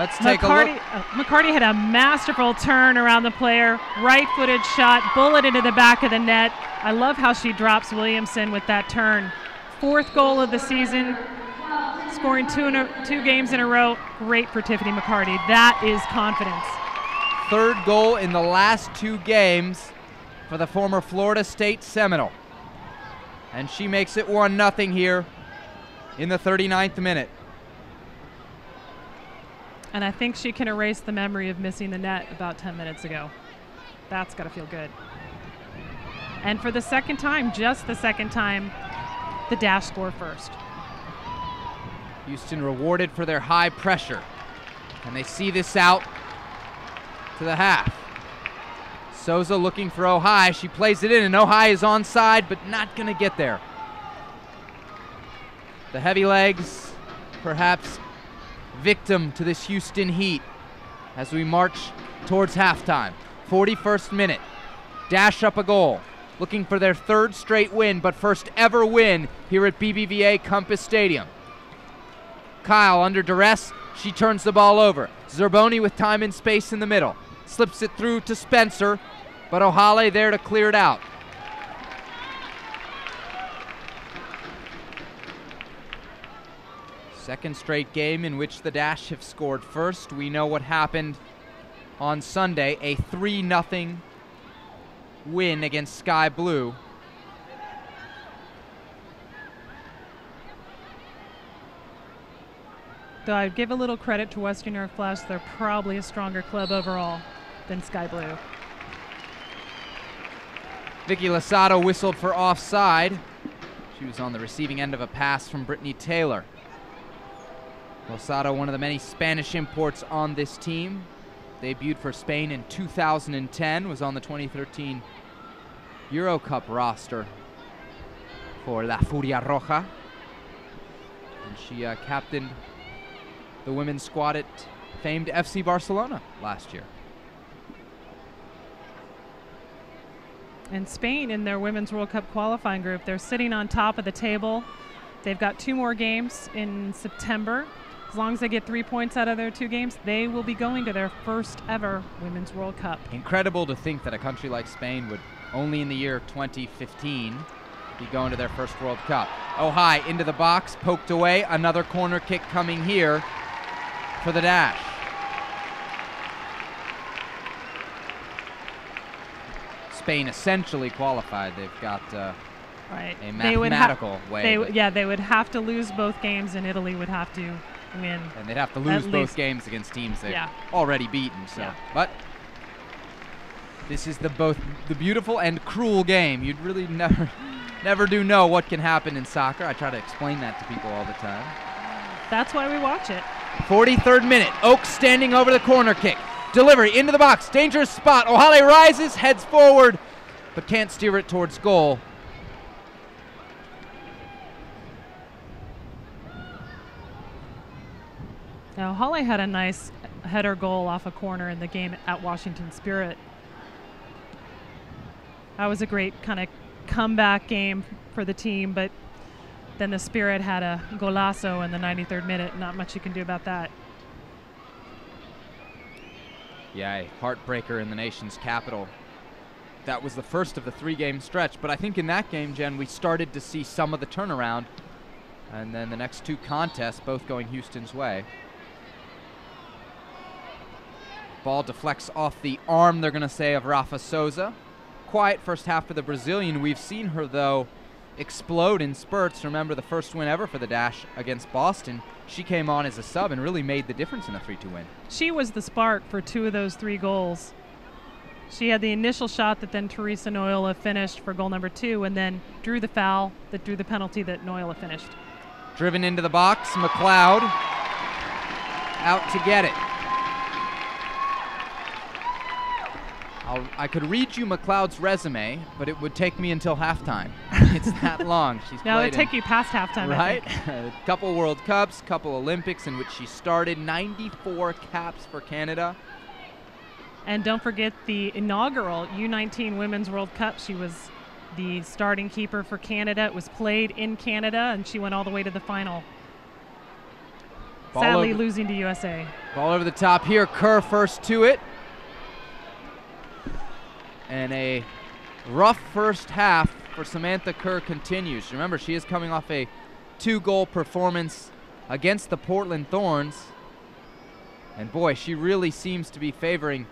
Let's take a look. McCarty had a masterful turn around the player, right-footed shot, bullet into the back of the net. I love how she drops Williamson with that turn. 4th goal of the season, scoring 2 games in a row. Great for Tiffany McCarty. That is confidence. 3rd goal in the last 2 games for the former Florida State Seminole. And she makes it 1-0 here in the 39th minute. And I think she can erase the memory of missing the net about 10 minutes ago. That's got to feel good. And for the second time, just the second time, the Dash score first. Houston rewarded for their high pressure. And they see this out to the half. Souza looking for Ohai. She plays it in, and Ohai is onside, but not going to get there. The heavy legs, perhaps victim to this Houston heat as we march towards halftime. 41st minute. Dash up a goal. Looking for their 3rd straight win, but first ever win here at BBVA Compass Stadium. Kyle under duress. She turns the ball over. Zerboni with time and space in the middle. Slips it through to Spencer, but Ohale there to clear it out. Second straight game in which the Dash have scored first. We know what happened on Sunday, a 3-0 win against Sky Blue. Though I'd give a little credit to Western Air Flash, they're probably a stronger club overall than Sky Blue. Vicky Losado whistled for offside. She was on the receiving end of a pass from Brittany Taylor. Losado, one of the many Spanish imports on this team, debuted for Spain in 2010, was on the 2013 Euro Cup roster for La Furia Roja. And she captained the women's squad at famed FC Barcelona last year. And Spain, in their Women's World Cup qualifying group, they're sitting on top of the table. They've got 2 more games in September. As long as they get 3 points out of their 2 games, they will be going to their first ever Women's World Cup. Incredible to think that a country like Spain would only in the year 2015 be going to their first World Cup. Ohai into the box, poked away. Another corner kick coming here for the Dash. Spain essentially qualified. They've got right. a mathematical way. They would have to lose both games, and Italy would have to win. And they'd have to lose both games against teams they've already beaten. So, but this is the beautiful and cruel game. You'd really never do know what can happen in soccer. I try to explain that to people all the time. That's why we watch it. 43rd minute. Oaks standing over the corner kick. Delivery into the box. Dangerous spot. Ohale rises, heads forward, but can't steer it towards goal. Now, Ohale had a nice header goal off a corner in the game at Washington Spirit. That was a great kind of comeback game for the team, but then the Spirit had a golazo in the 93rd minute. Not much you can do about that. Yeah, a heartbreaker in the nation's capital. That was the first of the 3-game stretch, but I think in that game, Jen, we started to see some of the turnaround, and then the next 2 contests both going Houston's way. Ball deflects off the arm, they're going to say, of Rafa Souza. Quiet first half for the Brazilian. We've seen her, though, explode in spurts. Remember the first win ever for the Dash against Boston. She came on as a sub and really made the difference in a 3-2 win. She was the spark for 2 of those 3 goals. She had the initial shot that then Teresa Noyola finished for goal number 2, and then drew the foul that drew the penalty that Noyola finished. Driven into the box, McLeod out to get it. I could read you McLeod's resume, but it would take me until halftime. It's that long. She's no, it would take you past halftime, right? I think. A couple World Cups, couple Olympics in which she started, 94 caps for Canada. And don't forget the inaugural U19 Women's World Cup. She was the starting keeper for Canada. It was played in Canada, and she went all the way to the final. Sadly losing to USA. Ball over the top here. Kerr first to it. And a rough first half for Samantha Kerr continues. Remember, she is coming off a 2-goal performance against the Portland Thorns. And boy, she really seems to be favoring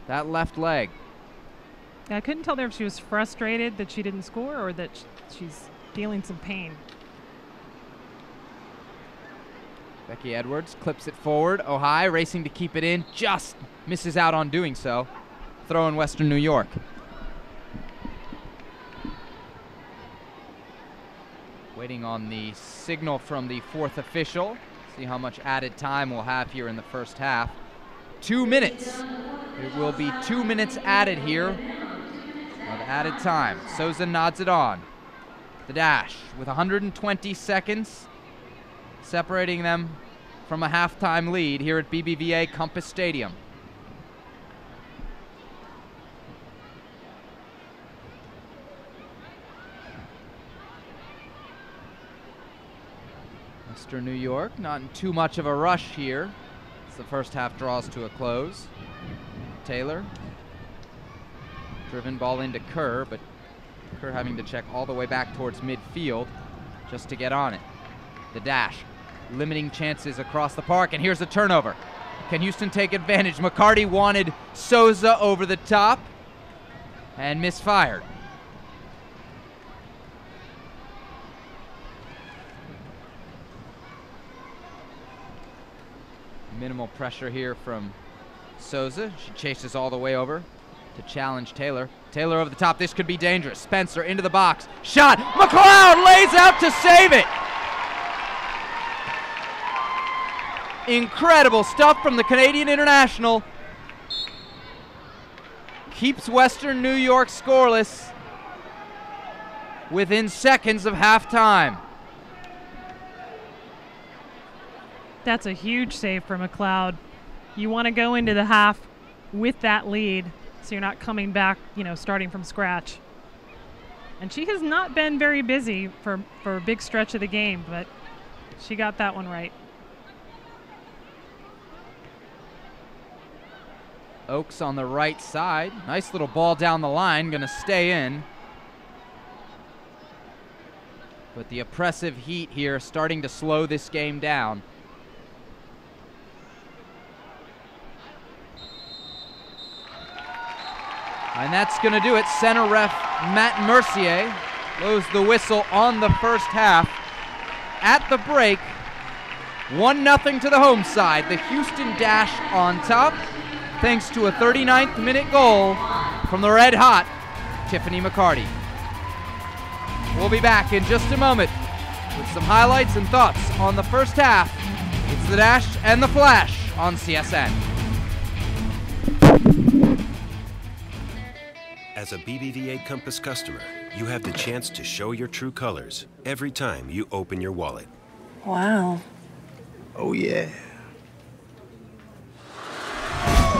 that left leg. I couldn't tell there if she was frustrated that she didn't score or that she's feeling some pain. Becky Edwards clips it forward. Ohio racing to keep it in. Just misses out on doing so. Throw in Western New York. Waiting on the signal from the fourth official. See how much added time we'll have here in the first half. 2 minutes. It will be 2 minutes added here of added time. Souza nods it on. The dash with 120 seconds separating them from a halftime lead here at BBVA Compass Stadium. Western New York not in too much of a rush here as the first half draws to a close. Taylor, driven ball into Kerr, but Kerr having to check all the way back towards midfield just to get on it. The dash, limiting chances across the park, and here's a turnover. Can Houston take advantage? McCarty wanted Souza over the top and misfired. Minimal pressure here from Souza. She chases all the way over to challenge Taylor. Taylor over the top. This could be dangerous. Spencer into the box. Shot. McLeod lays out to save it. Incredible stuff from the Canadian international. Keeps Western New York scoreless within seconds of halftime. That's a huge save for McLeod. You want to go into the half with that lead so you're not coming back, starting from scratch. And she has not been very busy for a big stretch of the game, but she got that one right. Oakes on the right side. Nice little ball down the line, gonna stay in. But the oppressive heat here starting to slow this game down. And that's going to do it. Center ref Matt Mercier blows the whistle on the first half. At the break, 1-0 to the home side. The Houston Dash on top, thanks to a 39th minute goal from the red hot Tiffany McCarty. We'll be back in just a moment with some highlights and thoughts on the first half. It's the Dash and the Flash on CSN. As a BBVA Compass customer, you have the chance to show your true colors every time you open your wallet. Wow. Oh, yeah.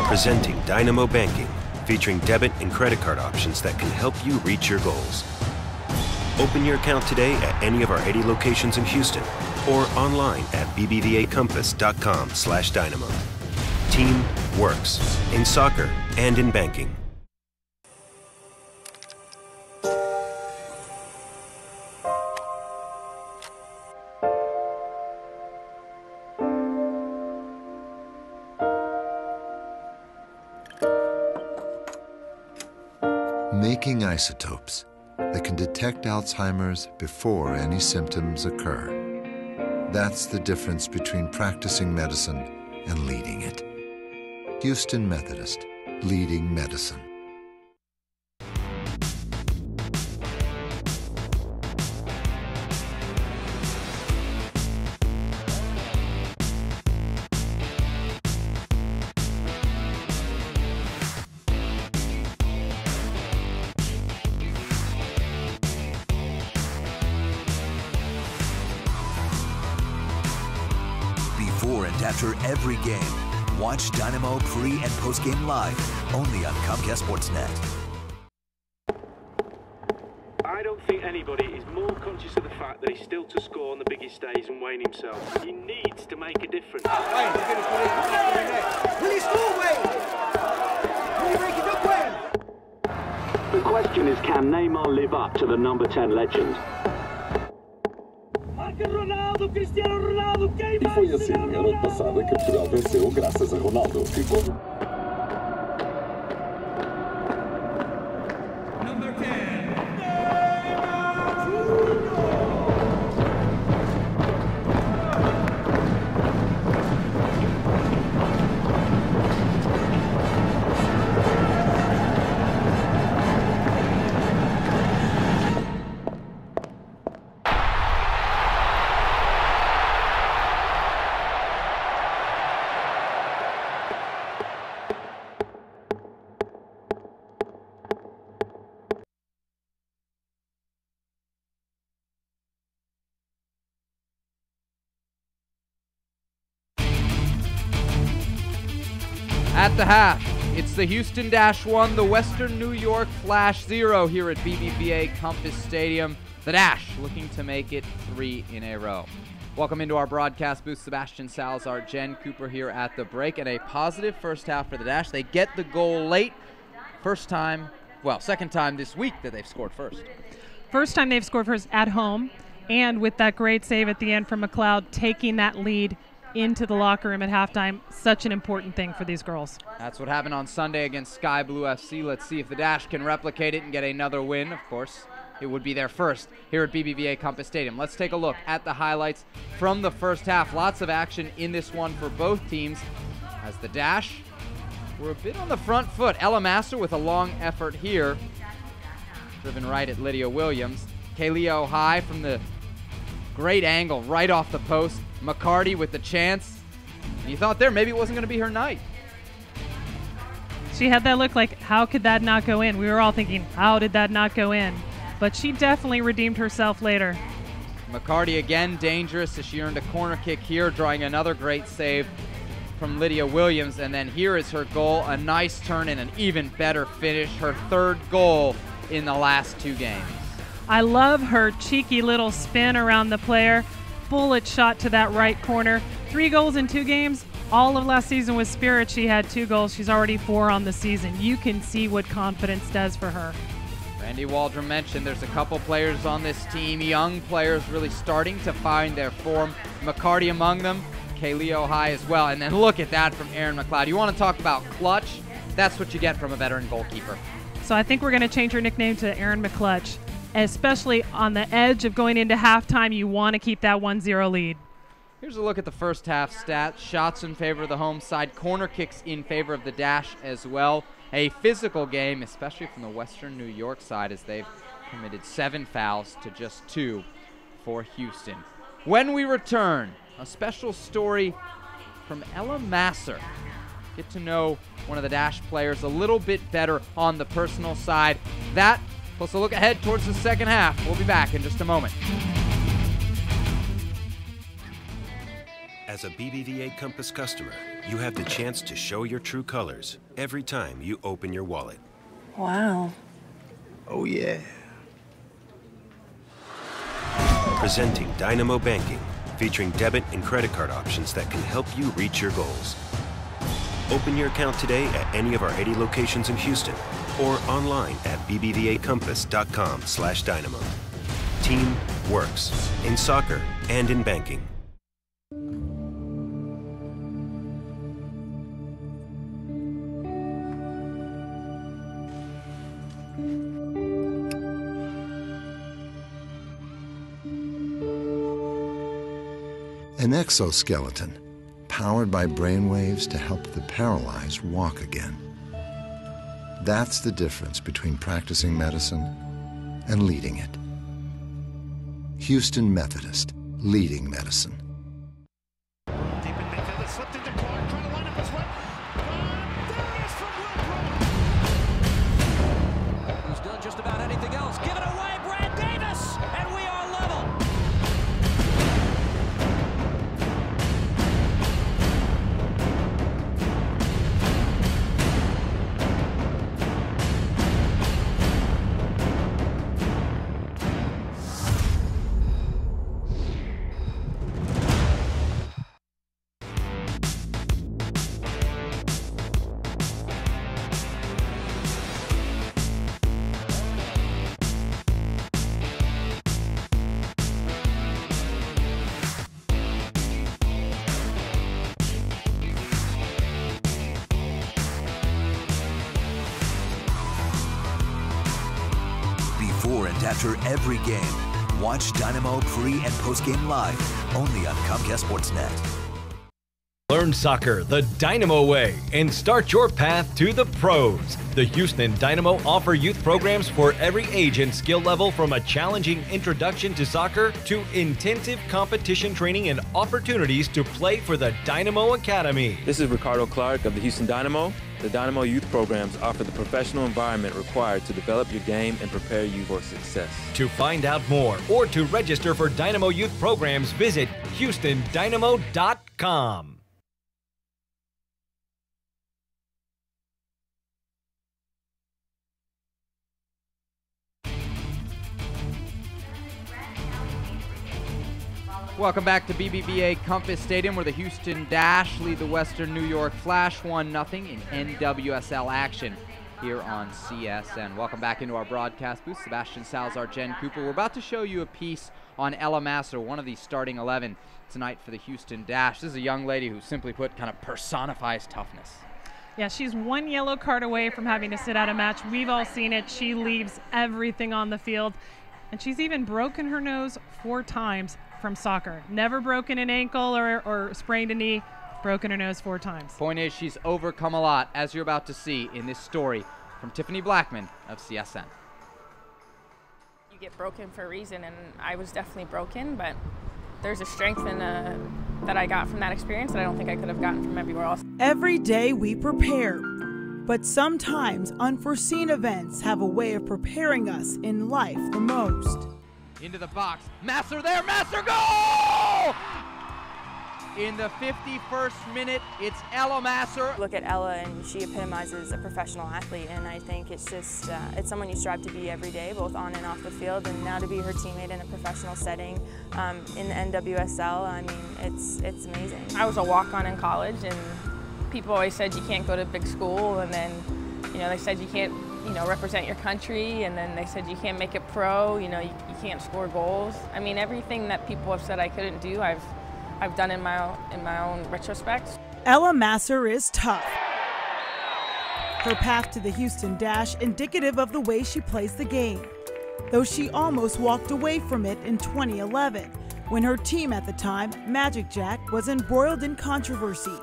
Presenting Dynamo Banking, featuring debit and credit card options that can help you reach your goals. Open your account today at any of our 80 locations in Houston or online at bbvacompass.com/dynamo. Team works in soccer and in banking. Making isotopes that can detect Alzheimer's before any symptoms occur. That's the difference between practicing medicine and leading it. Houston Methodist, leading medicine. Before and after every game, watch Dynamo pre- and post-game live, only on Comcast Sportsnet. I don't think anybody is more conscious of the fact that he's still to score on the biggest stays and Wayne himself. He needs to make a difference. Wayne, you're going to put it in the back of the net. Will he score, Wayne? Will he make it up, Wayne? The question is, can Neymar live up to the number 10 legend? E foi assim, a noite passada, que Portugal venceu graças a Ronaldo. At the half, it's the Houston Dash 1, the Western New York Flash 0 here at BBVA Compass Stadium. The Dash looking to make it 3 in a row. Welcome into our broadcast booth. Sebastian Salazar, Jen Cooper here at the break, and a positive first half for the Dash. They get the goal late. Second time this week that they've scored first. First time they've scored first at home, and with that great save at the end from McLeod, taking that lead into the locker room at halftime. Such an important thing for these girls. That's what happened on Sunday against Sky Blue FC. Let's see if the Dash can replicate it and get another win. Of course, it would be their first here at BBVA Compass Stadium. Let's take a look at the highlights from the first half. Lots of action in this one for both teams as the Dash were a bit on the front foot. Ella Masser with a long effort here, driven right at Lydia Williams. Kaylea High from the great angle right off the post. McCarty with the chance. And you thought there maybe it wasn't going to be her night. She had that look like, how could that not go in? We were all thinking, how did that not go in? But she definitely redeemed herself later. McCarty again dangerous as she earned a corner kick here, drawing another great save from Lydia Williams. And then here is her goal, a nice turn and an even better finish. Her third goal in the last 2 games. I love her cheeky little spin around the player. Bullet shot to that right corner. 3 goals in 2 games. All of last season with Spirit, she had 2 goals. She's already 4 on the season. You can see what confidence does for her. Randy Waldron mentioned there's a couple players on this team, young players really starting to find their form. McCarty among them, Kaylea High as well. And then look at that from Erin McLeod. You want to talk about clutch? That's what you get from a veteran goalkeeper. So I think we're going to change her nickname to Erin McClutch. Especially on the edge of going into halftime, you want to keep that 1-0 lead. Here's a look at the first half stats. Shots in favor of the home side, corner kicks in favor of the Dash as well. A physical game, especially from the Western New York side, as they've committed 7 fouls to just 2 for Houston. When we return, a special story from Ella Masser. Get to know one of the Dash players a little bit better on the personal side. That plus a look ahead towards the second half. We'll be back in just a moment. As a BBVA Compass customer, you have the chance to show your true colors every time you open your wallet. Wow. Oh, yeah. Presenting Dynamo Banking, featuring debit and credit card options that can help you reach your goals. Open your account today at any of our 80 locations in Houston or online at bbvacompass.com/dynamo. Team works in soccer and in banking. An exoskeleton powered by brainwaves to help the paralyzed walk again. That's the difference between practicing medicine and leading it. Houston Methodist, leading medicine. Deep in midfield, slipped into Clark, trying to line up his way. There it is from Will. Who's done just about anything else. Give it away, Brad Davis, and we are level. learned after every game. Watch Dynamo pre- and post-game live, only on Comcast Sportsnet. Learn soccer the Dynamo way and start your path to the pros. The Houston Dynamo offer youth programs for every age and skill level, from a challenging introduction to soccer to intensive competition training and opportunities to play for the Dynamo Academy. This is Ricardo Clark of the Houston Dynamo. The Dynamo youth programs offer the professional environment required to develop your game and prepare you for success. To find out more or to register for Dynamo youth programs, visit HoustonDynamo.com. Welcome back to BBVA Compass Stadium, where the Houston Dash lead the Western New York Flash 1-0 in NWSL action here on CSN. Welcome back into our broadcast booth. Sebastian Salazar, Jen Cooper. We're about to show you a piece on Ella Masser, one of the starting 11 tonight for the Houston Dash. This is a young lady who, simply put, kind of personifies toughness. Yeah, she's one yellow card away from having to sit out a match. We've all seen it. She leaves everything on the field. And she's even broken her nose 4 times from soccer. Never broken an ankle or sprained a knee, broken her nose 4 times. Point is, she's overcome a lot, as you're about to see in this story from Tiffany Blackman of CSN. You get broken for a reason, and I was definitely broken, but there's a strength that I got from that experience that I don't think I could have gotten from everywhere else. Every day we prepare, but sometimes unforeseen events have a way of preparing us in life the most. Into the box, Masser there, Masser, goal! In the 51st minute, it's Ella Masser. Look at Ella, and she epitomizes a professional athlete, and I think it's just, it's someone you strive to be every day, both on and off the field, and now to be her teammate in a professional setting in the NWSL, I mean, it's amazing. I was a walk-on in college, and people always said you can't go to a big school, and then, you know, they said you can't, you know, represent your country, and then they said you can't make it pro, you know, you can't score goals. I mean, everything that people have said I couldn't do, I've done in my own retrospect. Ella Masser is tough. Her path to the Houston Dash indicative of the way she plays the game, though she almost walked away from it in 2011 when her team at the time, Magic Jack, was embroiled in controversy.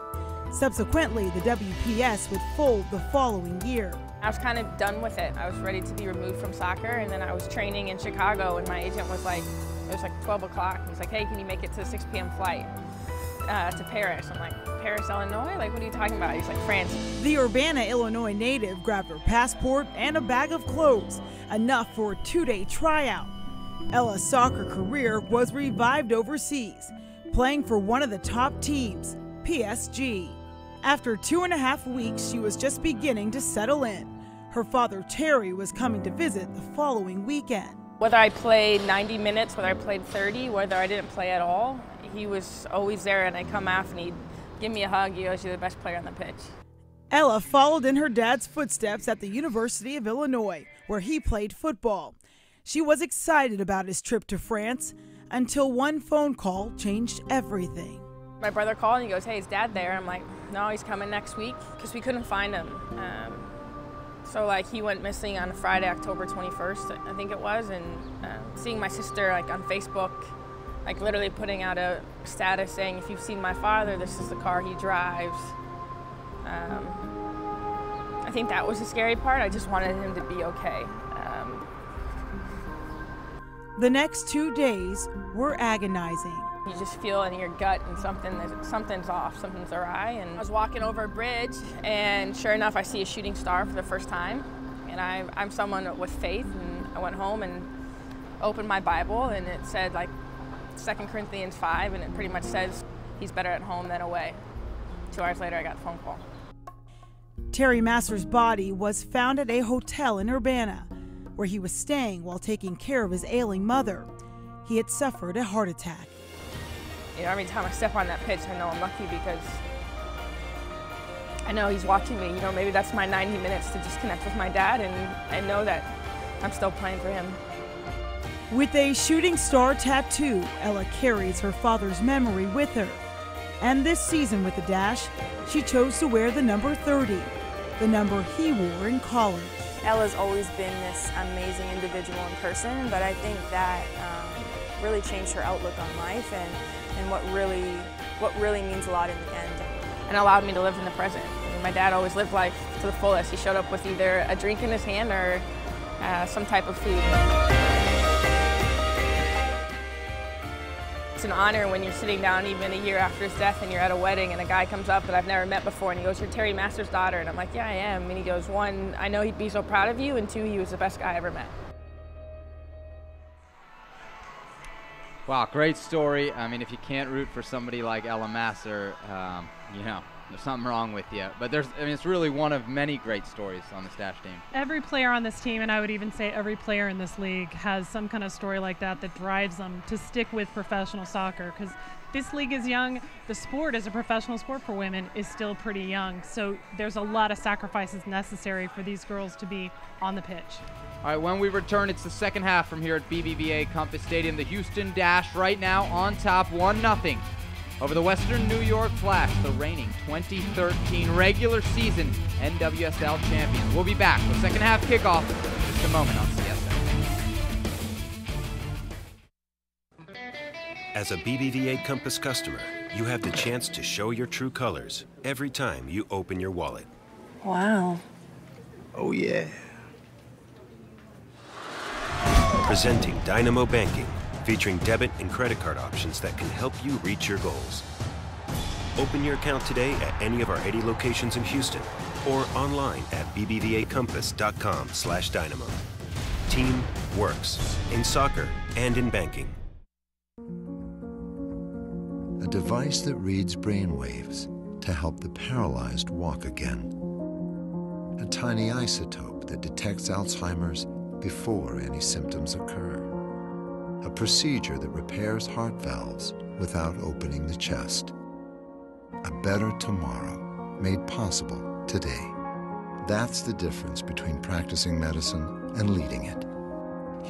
Subsequently, the WPS would fold the following year. I was kind of done with it. I was ready to be removed from soccer, and then I was training in Chicago, and my agent was like, it was like 12 o'clock. He's like, hey, can you make it to the 6 p.m. flight to Paris? I'm like, Paris, Illinois? Like, what are you talking about? He's like, France. The Urbana, Illinois native grabbed her passport and a bag of clothes, enough for a 2-day tryout. Ella's soccer career was revived overseas, playing for one of the top teams, PSG. After 2.5 weeks, she was just beginning to settle in. Her father, Terry, was coming to visit the following weekend. Whether I played 90 minutes, whether I played 30, whether I didn't play at all, he was always there, and I'd come out and he'd give me a hug. He goes, you're the best player on the pitch. Ella followed in her dad's footsteps at the University of Illinois, where he played football. She was excited about his trip to France until one phone call changed everything. My brother called and he goes, hey, is Dad there? I'm like, no, he's coming next week, because we couldn't find him. So like he went missing on Friday, October 21st, I think it was, and seeing my sister like on Facebook, like literally putting out a status saying, if you've seen my father, this is the car he drives. I think that was the scary part. I just wanted him to be okay. The next 2 days were agonizing. You just feel in your gut and something's off, something's awry. And I was walking over a bridge, and sure enough, I see a shooting star for the first time. And I'm someone with faith, and I went home and opened my Bible, and it said like 2 Corinthians 5, and it pretty much says he's better at home than away. 2 hours later, I got a phone call. Terry Masser's body was found at a hotel in Urbana, where he was staying while taking care of his ailing mother. He had suffered a heart attack. You know, every time I step on that pitch, I know I'm lucky because I know he's watching me. You know, maybe that's my 90 minutes to just connect with my dad, and I know that I'm still playing for him. With a shooting star tattoo, Ella carries her father's memory with her. And this season with the Dash, she chose to wear the number 30, the number he wore in college. Ella's always been this amazing individual in person, but I think that really changed her outlook on life and what really means a lot in the end. And allowed me to live in the present. I mean, my dad always lived life to the fullest. He showed up with either a drink in his hand or some type of food. It's an honor when you're sitting down even a year after his death and you're at a wedding and a guy comes up that I've never met before and he goes, "You're Terry Masters' daughter." And I'm like, "Yeah, I am." And he goes, "One, I know he'd be so proud of you, and two, he was the best guy I ever met." Wow, great story. I mean, if you can't root for somebody like Ella Masser, you know, there's something wrong with you. But it's really one of many great stories on this Dash team. Every player on this team, and I would even say every player in this league, has some kind of story like that that drives them to stick with professional soccer, because this league is young. The sport as a professional sport for women is still pretty young. So there's a lot of sacrifices necessary for these girls to be on the pitch. All right, when we return, it's the second half from here at BBVA Compass Stadium. The Houston Dash right now on top 1-0 over the Western New York Flash, the reigning 2013 regular season NWSL champions. We'll be back with second half kickoff in just a moment on CSN. As a BBVA Compass customer, you have the chance to show your true colors every time you open your wallet. Wow. Oh, yeah. Presenting Dynamo Banking, featuring debit and credit card options that can help you reach your goals. Open your account today at any of our 80 locations in Houston or online at bbvacompass.com/dynamo. Team works in soccer and in banking. A device that reads brainwaves to help the paralyzed walk again. A tiny isotope that detects Alzheimer's before any symptoms occur. A procedure that repairs heart valves without opening the chest. A better tomorrow made possible today. That's the difference between practicing medicine and leading it.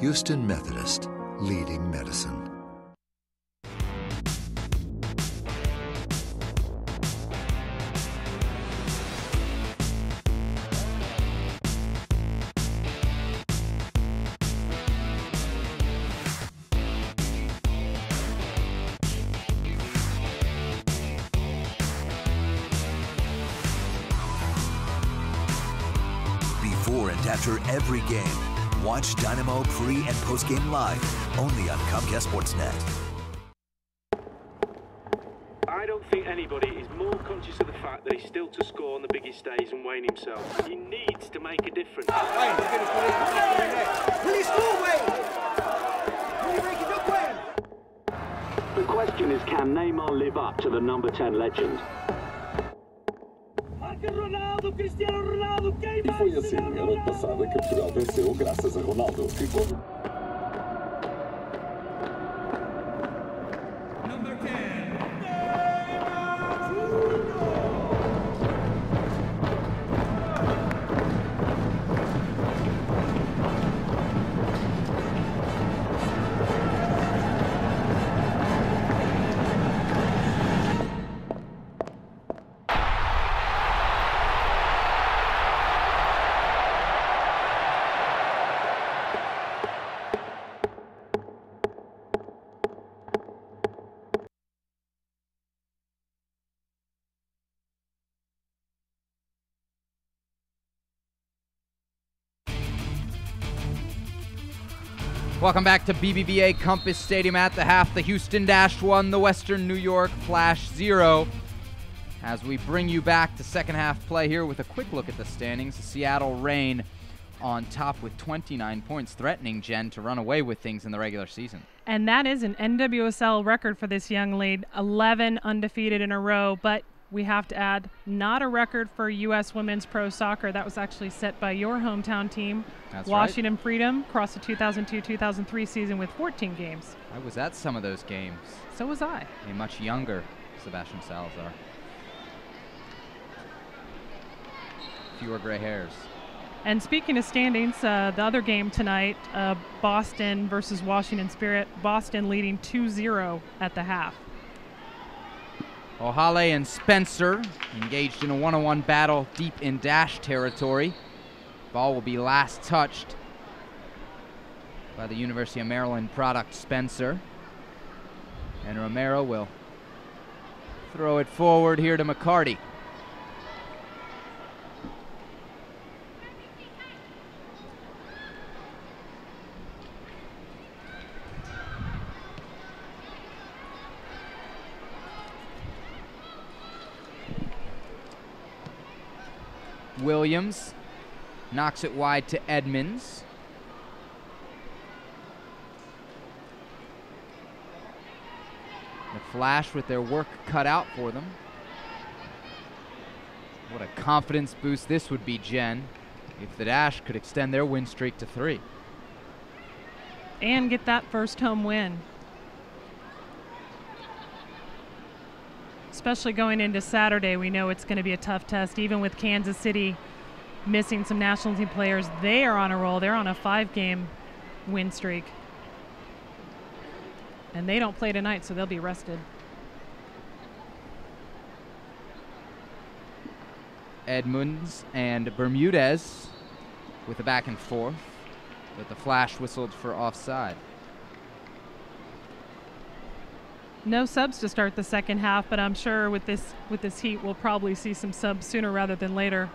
Houston Methodist, leading medicine. Before and after every game, watch Dynamo pre- and post-game live, only on Comcast Sportsnet. I don't think anybody is more conscious of the fact that he's still to score on the biggest stage than Wayne himself. He needs to make a difference. Wayne, we're going to put it in next. Will he score, Wayne? Will he break it up, Wayne? The question is, can Neymar live up to the number 10 legend? E foi assim, ano passado, que Portugal venceu graças a Ronaldo, que Welcome back to BBVA Compass Stadium. At the half, the Houston Dash 1, the Western New York Flash 0. As we bring you back to second half play here with a quick look at the standings, the Seattle Reign on top with 29 points, threatening Jen to run away with things in the regular season. And that is an NWSL record for this young lead, 11 undefeated in a row, but we have to add, not a record for U.S. women's pro soccer. That was actually set by your hometown team, That's Washington Freedom, across the 2002-2003 season with 14 games. I was at some of those games. So was I. A much younger Sebastian Salazar. Fewer gray hairs. And speaking of standings, the other game tonight, Boston versus Washington Spirit. Boston leading 2-0 at the half. Ohale and Spencer engaged in a one-on-one battle deep in dash territory. Ball will be last touched by the University of Maryland product Spencer. And Romero will throw it forward here to McCarty. Williams knocks it wide to Edmonds. The Flash with their work cut out for them. What a confidence boost this would be, Jen, if the Dash could extend their win streak to 3. And get that first home win. Especially going into Saturday, we know it's going to be a tough test. Even with Kansas City missing some national team players, they are on a roll. They're on a 5-game win streak. And they don't play tonight, so they'll be rested. Edmonds and Bermudez with a back and forth, but the Flash whistled for offside. No subs to start the second half, but I'm sure with this heat, we'll probably see some subs sooner rather than later,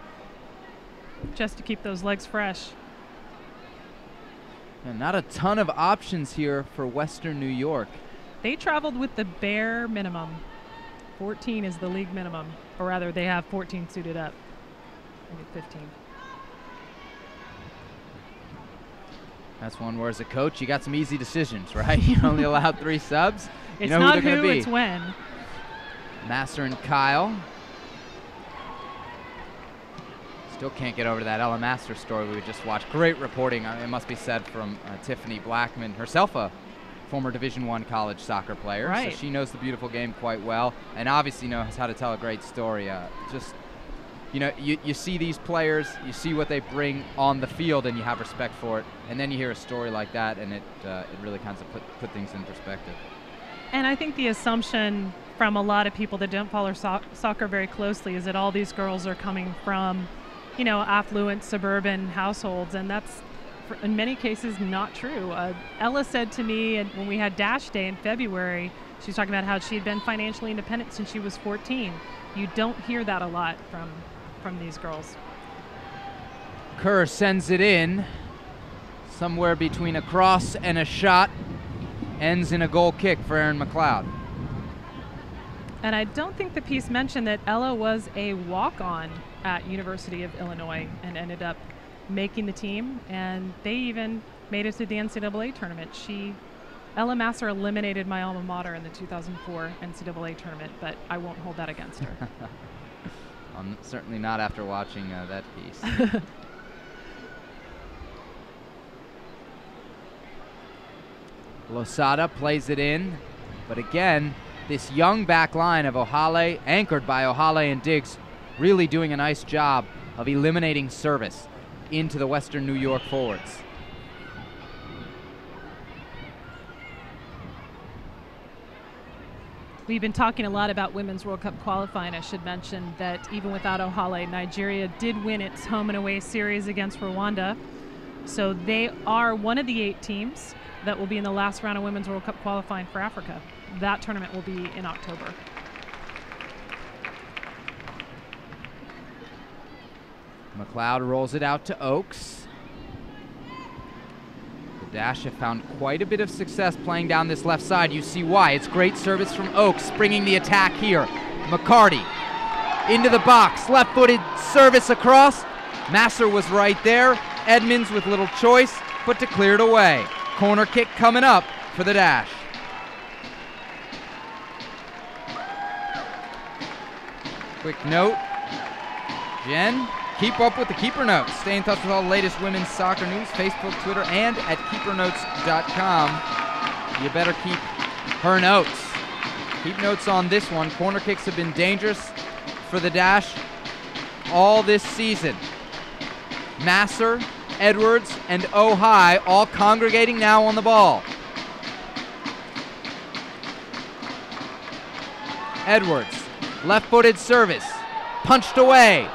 just to keep those legs fresh. And not a ton of options here for Western New York. They traveled with the bare minimum. 14 is the league minimum, or rather, they have 14 suited up. I think 15. That's one where, as a coach, you got some easy decisions, right? You only allowed 3 subs. It's you know not who they're who, gonna be. it's when. Masser and Kyle. Still can't get over that Ella Masser story we just watched. Great reporting, it must be said, from Tiffany Blackman, herself a former Division I college soccer player. Right. So she knows the beautiful game quite well, and obviously knows how to tell a great story. Just, you know, you see these players, you see what they bring on the field, and you have respect for it. And then you hear a story like that, and it really kind of put things in perspective. And I think the assumption from a lot of people that don't follow soccer very closely is that all these girls are coming from, you know, affluent suburban households, and that's in many cases not true. Ella said to me when we had Dash Day in February, she was talking about how she had been financially independent since she was 14. You don't hear that a lot from these girls. Kerr sends it in, somewhere between a cross and a shot. Ends in a goal kick for Erin McLeod. And I don't think the piece mentioned that Ella was a walk-on at University of Illinois and ended up making the team, and they even made it to the NCAA tournament. Ella Masser eliminated my alma mater in the 2004 NCAA tournament, but I won't hold that against her. Certainly not after watching that piece. Losada plays it in, but again, this young back line of Ohale, anchored by Ohale and Diggs, really doing a nice job of eliminating service into the Western New York forwards. We've been talking a lot about Women's World Cup qualifying. I should mention that even without Ohale, Nigeria did win its home and away series against Rwanda. So they are one of the 8 teams that will be in the last round of Women's World Cup qualifying for Africa. That tournament will be in October. McLeod rolls it out to Oakes. The Dash have found quite a bit of success playing down this left side. You see why. It's great service from Oakes, bringing the attack here. McCarty into the box, left-footed service across. Masser was right there. Edmonds with little choice, but to clear it away. Corner kick coming up for the Dash. Quick note, Jen, keep up with the Keeper Notes. Stay in touch with all the latest women's soccer news, Facebook, Twitter, and at keepernotes.com. You better keep her notes. Keep notes on this one. Corner kicks have been dangerous for the Dash all this season. Masser, Edwards, and Ohai all congregating now on the ball. Edwards Left-footed service. Punched away.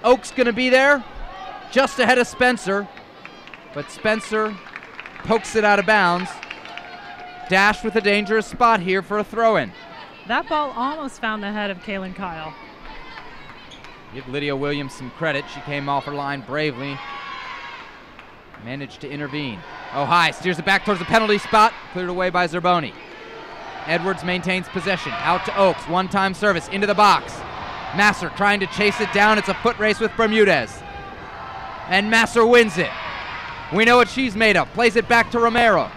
Oak's going to be there just ahead of Spencer. But Spencer pokes it out of bounds. Dash with a dangerous spot here for a throw-in. That ball almost found the head of Kaylin Kyle. Give Lydia Williams some credit. She came off her line bravely. Managed to intervene. Oh, high. Steers it back towards the penalty spot. Cleared away by Zerboni. Edwards maintains possession. Out to Oaks. One-time service into the box. Masser trying to chase it down. It's a foot race with Bermudez. And Masser wins it. We know what she's made of. Plays it back to Romero.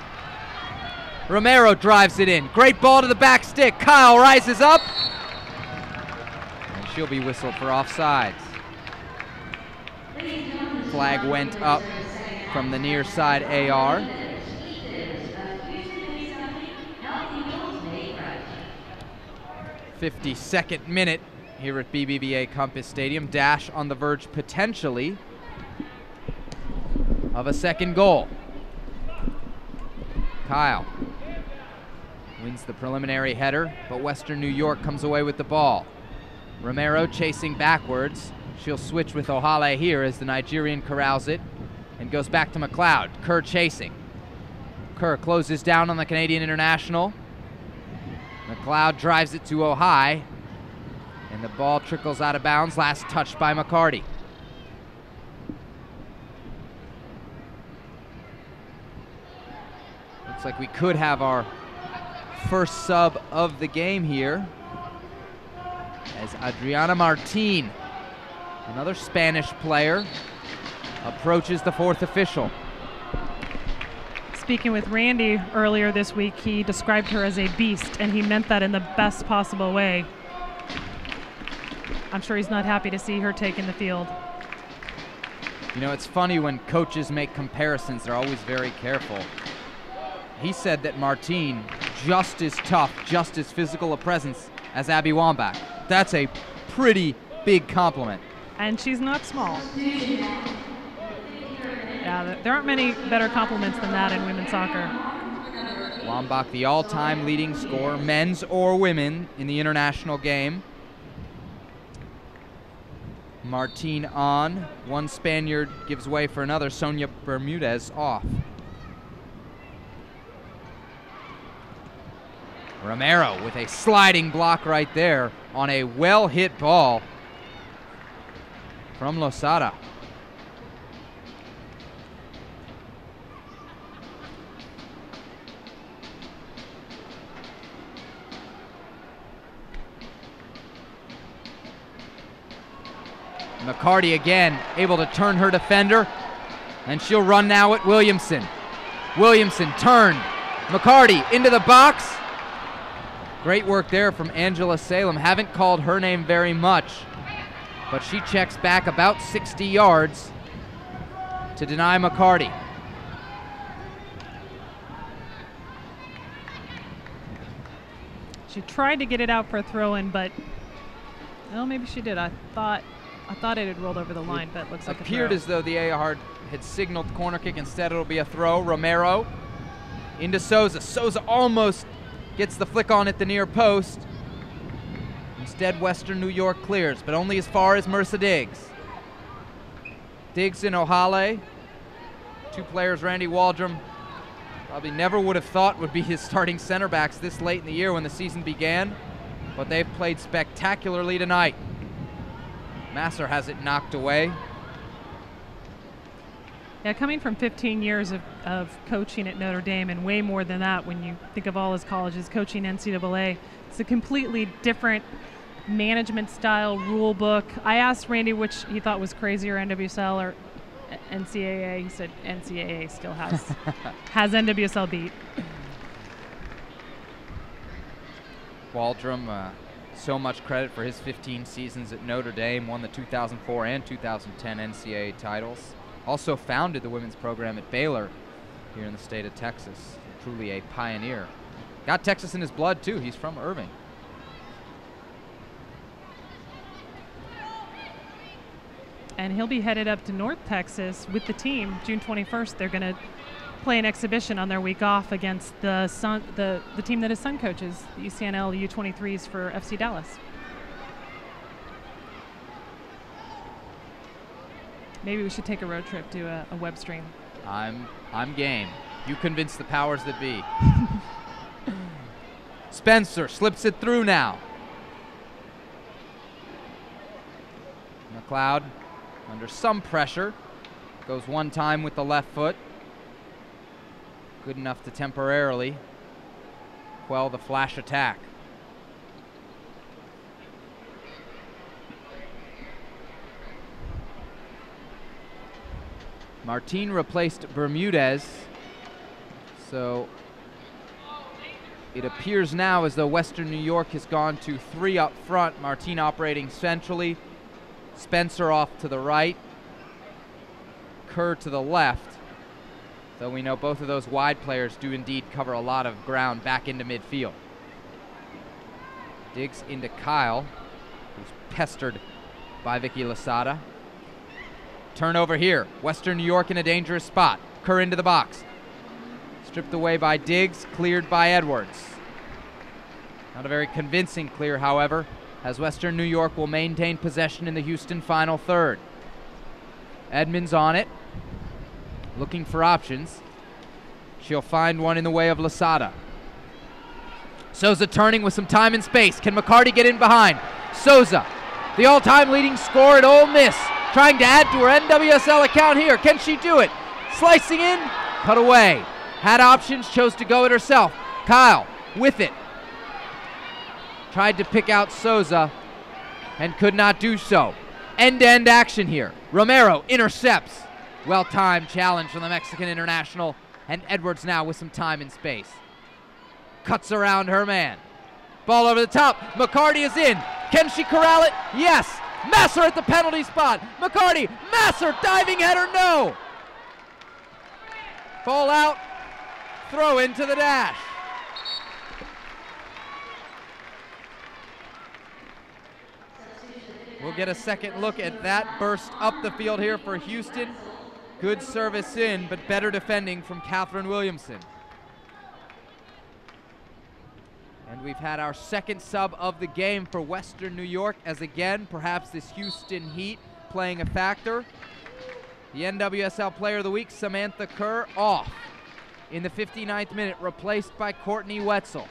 Romero drives it in. Great ball to the back stick. Kyle rises up. And she'll be whistled for offsides. Flag went up from the near side AR. '52nd minute here at BBVA Compass Stadium. Dash on the verge potentially of a second goal. Kyle wins the preliminary header, but Western New York comes away with the ball. Romero chasing backwards. She'll switch with Ohale here as the Nigerian corrals it and goes back to McLeod. Kerr chasing. Kerr closes down on the Canadian international. McLeod drives it to Ohai, and the ball trickles out of bounds. Last touch by McCarty. Looks like we could have our first sub of the game here as Adriana Martin, another Spanish player, approaches the fourth official. Speaking with Randy earlier this week, he described her as a beast, and he meant that in the best possible way. I'm sure he's not happy to see her taking the field. You know, it's funny when coaches make comparisons, they're always very careful. He said that Martine, just as tough, just as physical a presence as Abby Wambach. That's a pretty big compliment. And she's not small. Yeah, there aren't many better compliments than that in women's soccer. Wambach, the all-time leading scorer, men's or women, in the international game. Martine on. One Spaniard gives way for another. Sonia Bermudez off. Romero with a sliding block right there on a well-hit ball from Losada. McCarty again able to turn her defender, and she'll run now at Williamson. Williamson turned. McCarty into the box. Great work there from Angela Salem. Haven't called her name very much, but she checks back about 60 yards to deny McCarty. She tried to get it out for a throw-in, but well, maybe she did. I thought it had rolled over the line, but it looks like appeared as though the AR had signaled corner kick. Instead, it'll be a throw. Romero into Souza. Souza almost gets the flick on at the near post. Instead, Western New York clears, but only as far as Mercer Diggs. Diggs and Ohale. Two players Randy Waldrum probably never would have thought would be his starting center backs this late in the year when the season began, but they've played spectacularly tonight. Masser has it knocked away. Yeah, coming from 15 years of coaching at Notre Dame, and way more than that when you think of all his colleges, coaching NCAA, it's a completely different management style, rule book. I asked Randy which he thought was crazier, NWSL or NCAA. He said NCAA still has NWSL beat. Waldrum, so much credit for his 15 seasons at Notre Dame, won the 2004 and 2010 NCAA titles. Also founded the women's program at Baylor here in the state of Texas. Truly a pioneer. Got Texas in his blood too. He's from Irving. And he'll be headed up to North Texas with the team June 21st. They're going to play an exhibition on their week off against the team that his son coaches, the UCNL U23s for FC Dallas. Maybe we should take a road trip, do a web stream. I'm game. You convince the powers that be. Spencer slips it through now. McLeod under some pressure. Goes one time with the left foot. Good enough to temporarily quell the flash attack. Martin replaced Bermudez, so it appears now as though Western New York has gone to 3 up front. Martin operating centrally, Spencer off to the right, Kerr to the left, though we know both of those wide players do indeed cover a lot of ground back into midfield. Diggs into Kyle, who's pestered by Vicky Lasada. Turnover here. Western New York in a dangerous spot. Kerr into the box. Stripped away by Diggs, cleared by Edwards. Not a very convincing clear, however, as Western New York will maintain possession in the Houston final third. Edmonds on it, looking for options. She'll find one in the way of Lasada. Souza turning with some time and space. Can McCarty get in behind? Souza, the all-time leading scorer at Ole Miss, trying to add to her NWSL account here. Can she do it? Slicing in, cut away. Had options, chose to go it herself. Kyle with it. Tried to pick out Souza and could not do so. End-to-end action here. Romero intercepts. Well-timed challenge from the Mexican international, and Edwards now with some time and space. Cuts around her man. Ball over the top. McCarty is in. Can she corral it? Yes. Masser at the penalty spot. McCarty, Masser, diving header, no. Fall out, throw into the dash. We'll get a second look at that burst up the field here for Houston. Good service in, but better defending from Catherine Williamson. And we've had our second sub of the game for Western New York, as again, perhaps this Houston heat playing a factor. The NWSL Player of the Week, Samantha Kerr, off in the 59th minute, replaced by Courtney Wetzel.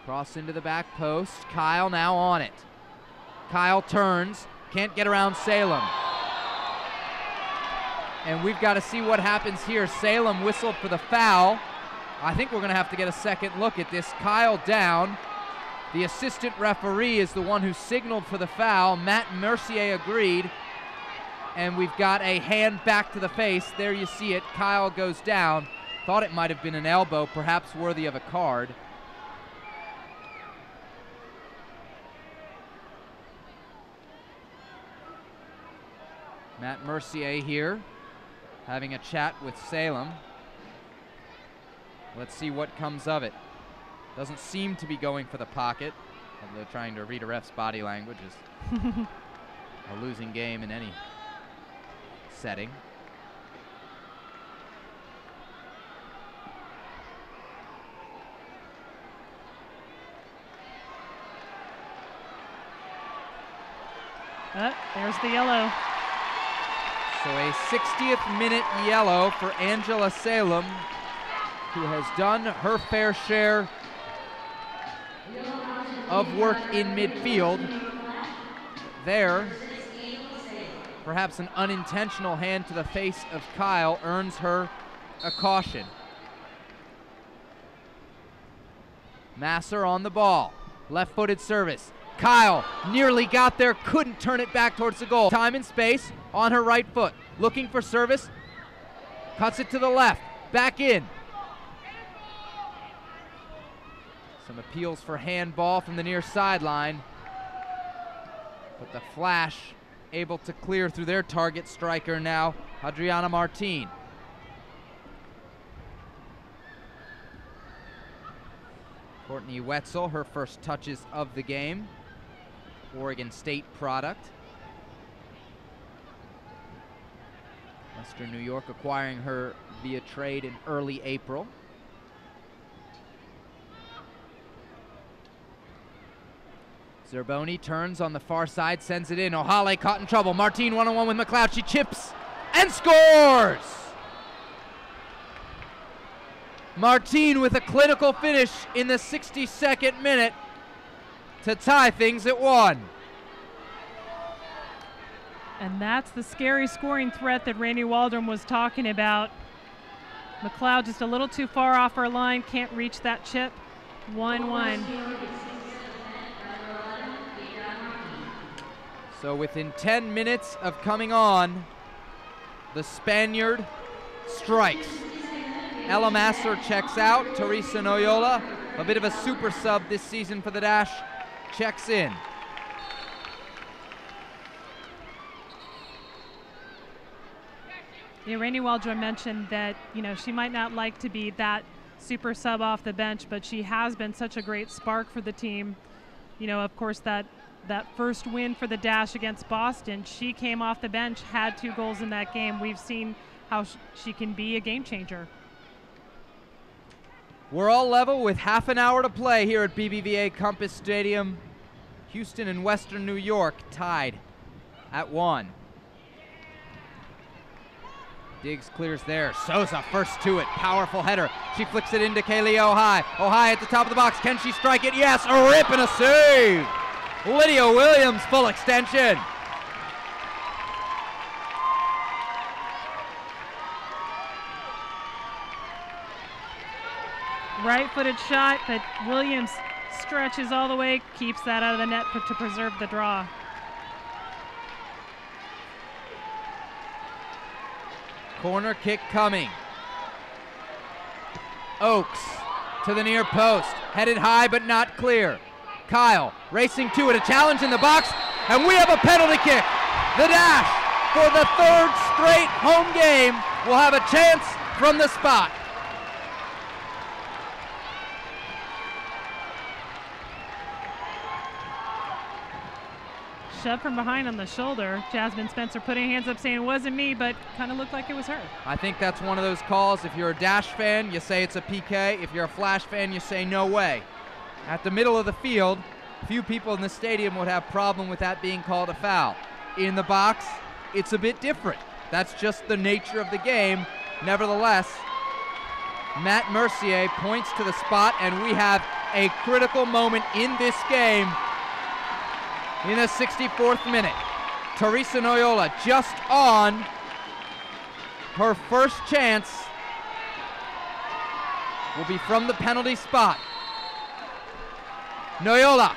Cross into the back post. Kyle now on it. Kyle turns, can't get around Salem. And we've got to see what happens here. Salem whistled for the foul. I think we're going to have to get a second look at this. Kyle down. The assistant referee is the one who signaled for the foul. Matt Mercier agreed. And we've got a hand back to the face. There you see it. Kyle goes down. Thought it might have been an elbow, perhaps worthy of a card. Matt Mercier here, having a chat with Salem. Let's see what comes of it. Doesn't seem to be going for the pocket, although trying to read a ref's body language is a losing game in any setting. There's the yellow. So a 60th minute yellow for Angela Salem, who has done her fair share of work in midfield. There, perhaps an unintentional hand to the face of Kyle earns her a caution. Masser on the ball, left-footed service. Kyle nearly got there, couldn't turn it back towards the goal. Time and space on her right foot, looking for service, cuts it to the left, back in. Some appeals for handball from the near sideline, but the Flash able to clear through their target striker now, Adriana Martin. Courtney Wetzel, her first touches of the game, Oregon State product. Western New York acquiring her via trade in early April. Zerboni turns on the far side, sends it in. O'Hale caught in trouble. Martine one-on-one with McLeod. She chips and scores! Martine with a clinical finish in the 62nd minute to tie things at 1. And that's the scary scoring threat that Randy Waldrum was talking about. McLeod just a little too far off her line, can't reach that chip. 1-1. So within 10 minutes of coming on, the Spaniard strikes. Ella Masser checks out. Teresa Noyola, a bit of a super sub this season for the Dash, checks in. Yeah, Randy Waldrum mentioned that, she might not like to be that super sub off the bench, but she has been such a great spark for the team. Of course, that first win for the Dash against Boston, she came off the bench, had 2 goals in that game. We've seen how she can be a game changer. We're all level with half an hour to play here at BBVA Compass Stadium. Houston and Western New York tied at 1. Diggs clears there. Souza first to it. Powerful header. She flicks it into Kaylee Ohai. Ohai at the top of the box. Can she strike it? Yes. A rip and a save. Lydia Williams full extension. Right-footed shot, but Williams stretches all the way, keeps that out of the net to preserve the draw. Corner kick coming. Oakes to the near post. Headed high but not clear. Kyle racing to it. A challenge in the box. And we have a penalty kick. The Dash, for the 3rd straight home game, will have a chance from the spot. Shove from behind on the shoulder. Jasmine Spencer putting hands up saying it wasn't me, but kind of looked like it was her. I think that's one of those calls. If you're a Dash fan, you say it's a PK. If you're a Flash fan, you say no way. At the middle of the field, few people in the stadium would have problem with that being called a foul. In the box, it's a bit different. That's just the nature of the game. Nevertheless, Matt Mercier points to the spot, and we have a critical moment in this game. In the 64th minute, Teresa Noyola just on her first chance will be from the penalty spot. Noyola.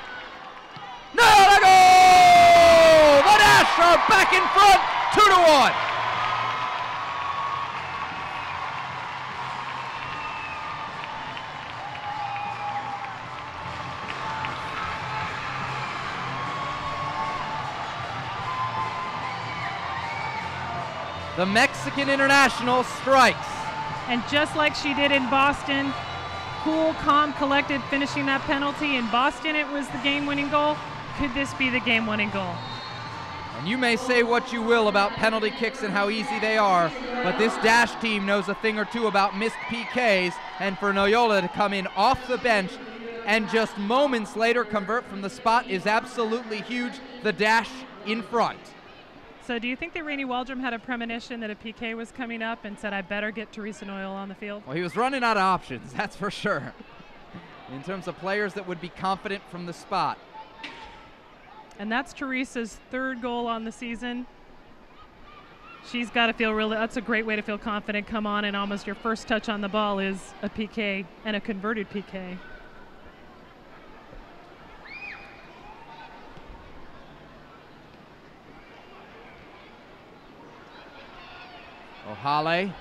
Noyola goal! The Dash are back in front, 2-1. The Mexican international strikes. And just like she did in Boston, cool, calm, collected, finishing that penalty. In Boston, it was the game-winning goal. Could this be the game-winning goal? And you may say what you will about penalty kicks and how easy they are, but this Dash team knows a thing or two about missed PKs, and for Noyola to come in off the bench and just moments later convert from the spot is absolutely huge. The Dash in front. So do you think that Randy Waldrum had a premonition that a PK was coming up and said, I better get Teresa Noyola on the field? Well, he was running out of options, that's for sure, in terms of players that would be confident from the spot. And that's Teresa's 3rd goal on the season. She's got to feel really, that's a great way to feel confident. Come on, and almost your first touch on the ball is a PK and a converted PK. Ohale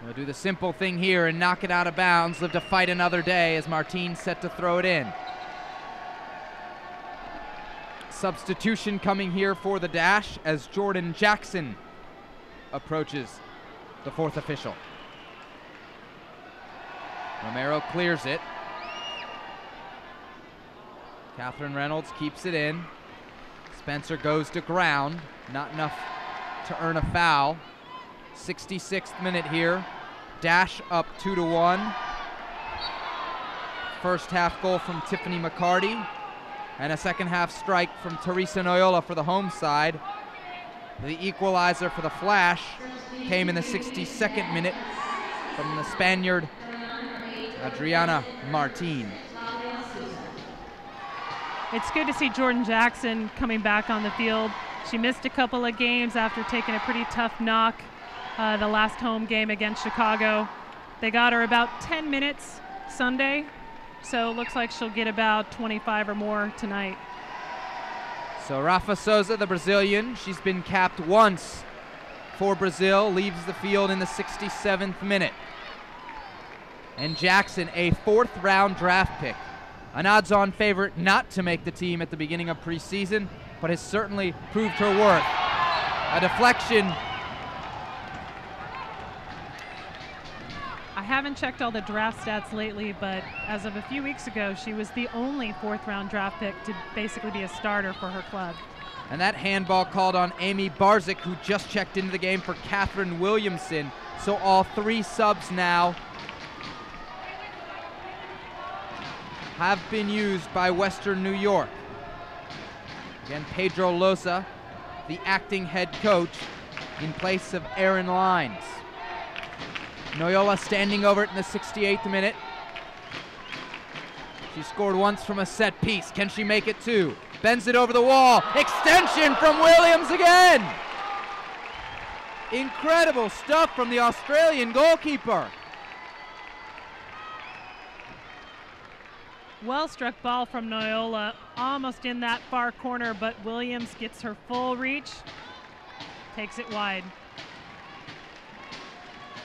will do the simple thing here and knock it out of bounds. Live to fight another day as Martine's set to throw it in. Substitution coming here for the Dash as Jordan Jackson approaches the 4th official. Romero clears it. Catherine Reynolds keeps it in. Spencer goes to ground. Not enough to earn a foul. 66th minute here. Dash up 2-1. First half goal from Tiffany McCarty. And a second half strike from Teresa Noyola for the home side. The equalizer for the Flash came in the 62nd minute from the Spaniard Adriana Martin. It's good to see Jordan Jackson coming back on the field. She missed a couple of games after taking a pretty tough knock the last home game against Chicago. They got her about 10 minutes Sunday, so it looks like she'll get about 25 or more tonight. So Rafa Souza, the Brazilian, she's been capped once for Brazil, leaves the field in the 67th minute. And Jackson, a fourth-round draft pick, an odds-on favorite not to make the team at the beginning of preseason, but has certainly proved her worth. A deflection. I haven't checked all the draft stats lately, but as of a few weeks ago, she was the only fourth-round draft pick to basically be a starter for her club. And that handball called on Amy Barzik, who just checked into the game for Catherine Williamson. So all three subs now have been used by Western New York. Again, Pedro Loza, the acting head coach, in place of Aaron Lines. Noyola standing over it in the 68th minute. She scored once from a set piece. Can she make it two? Bends it over the wall. Extension from Williams again! Incredible stuff from the Australian goalkeeper. Well struck ball from Noyola, almost in that far corner, but Williams gets her full reach, takes it wide.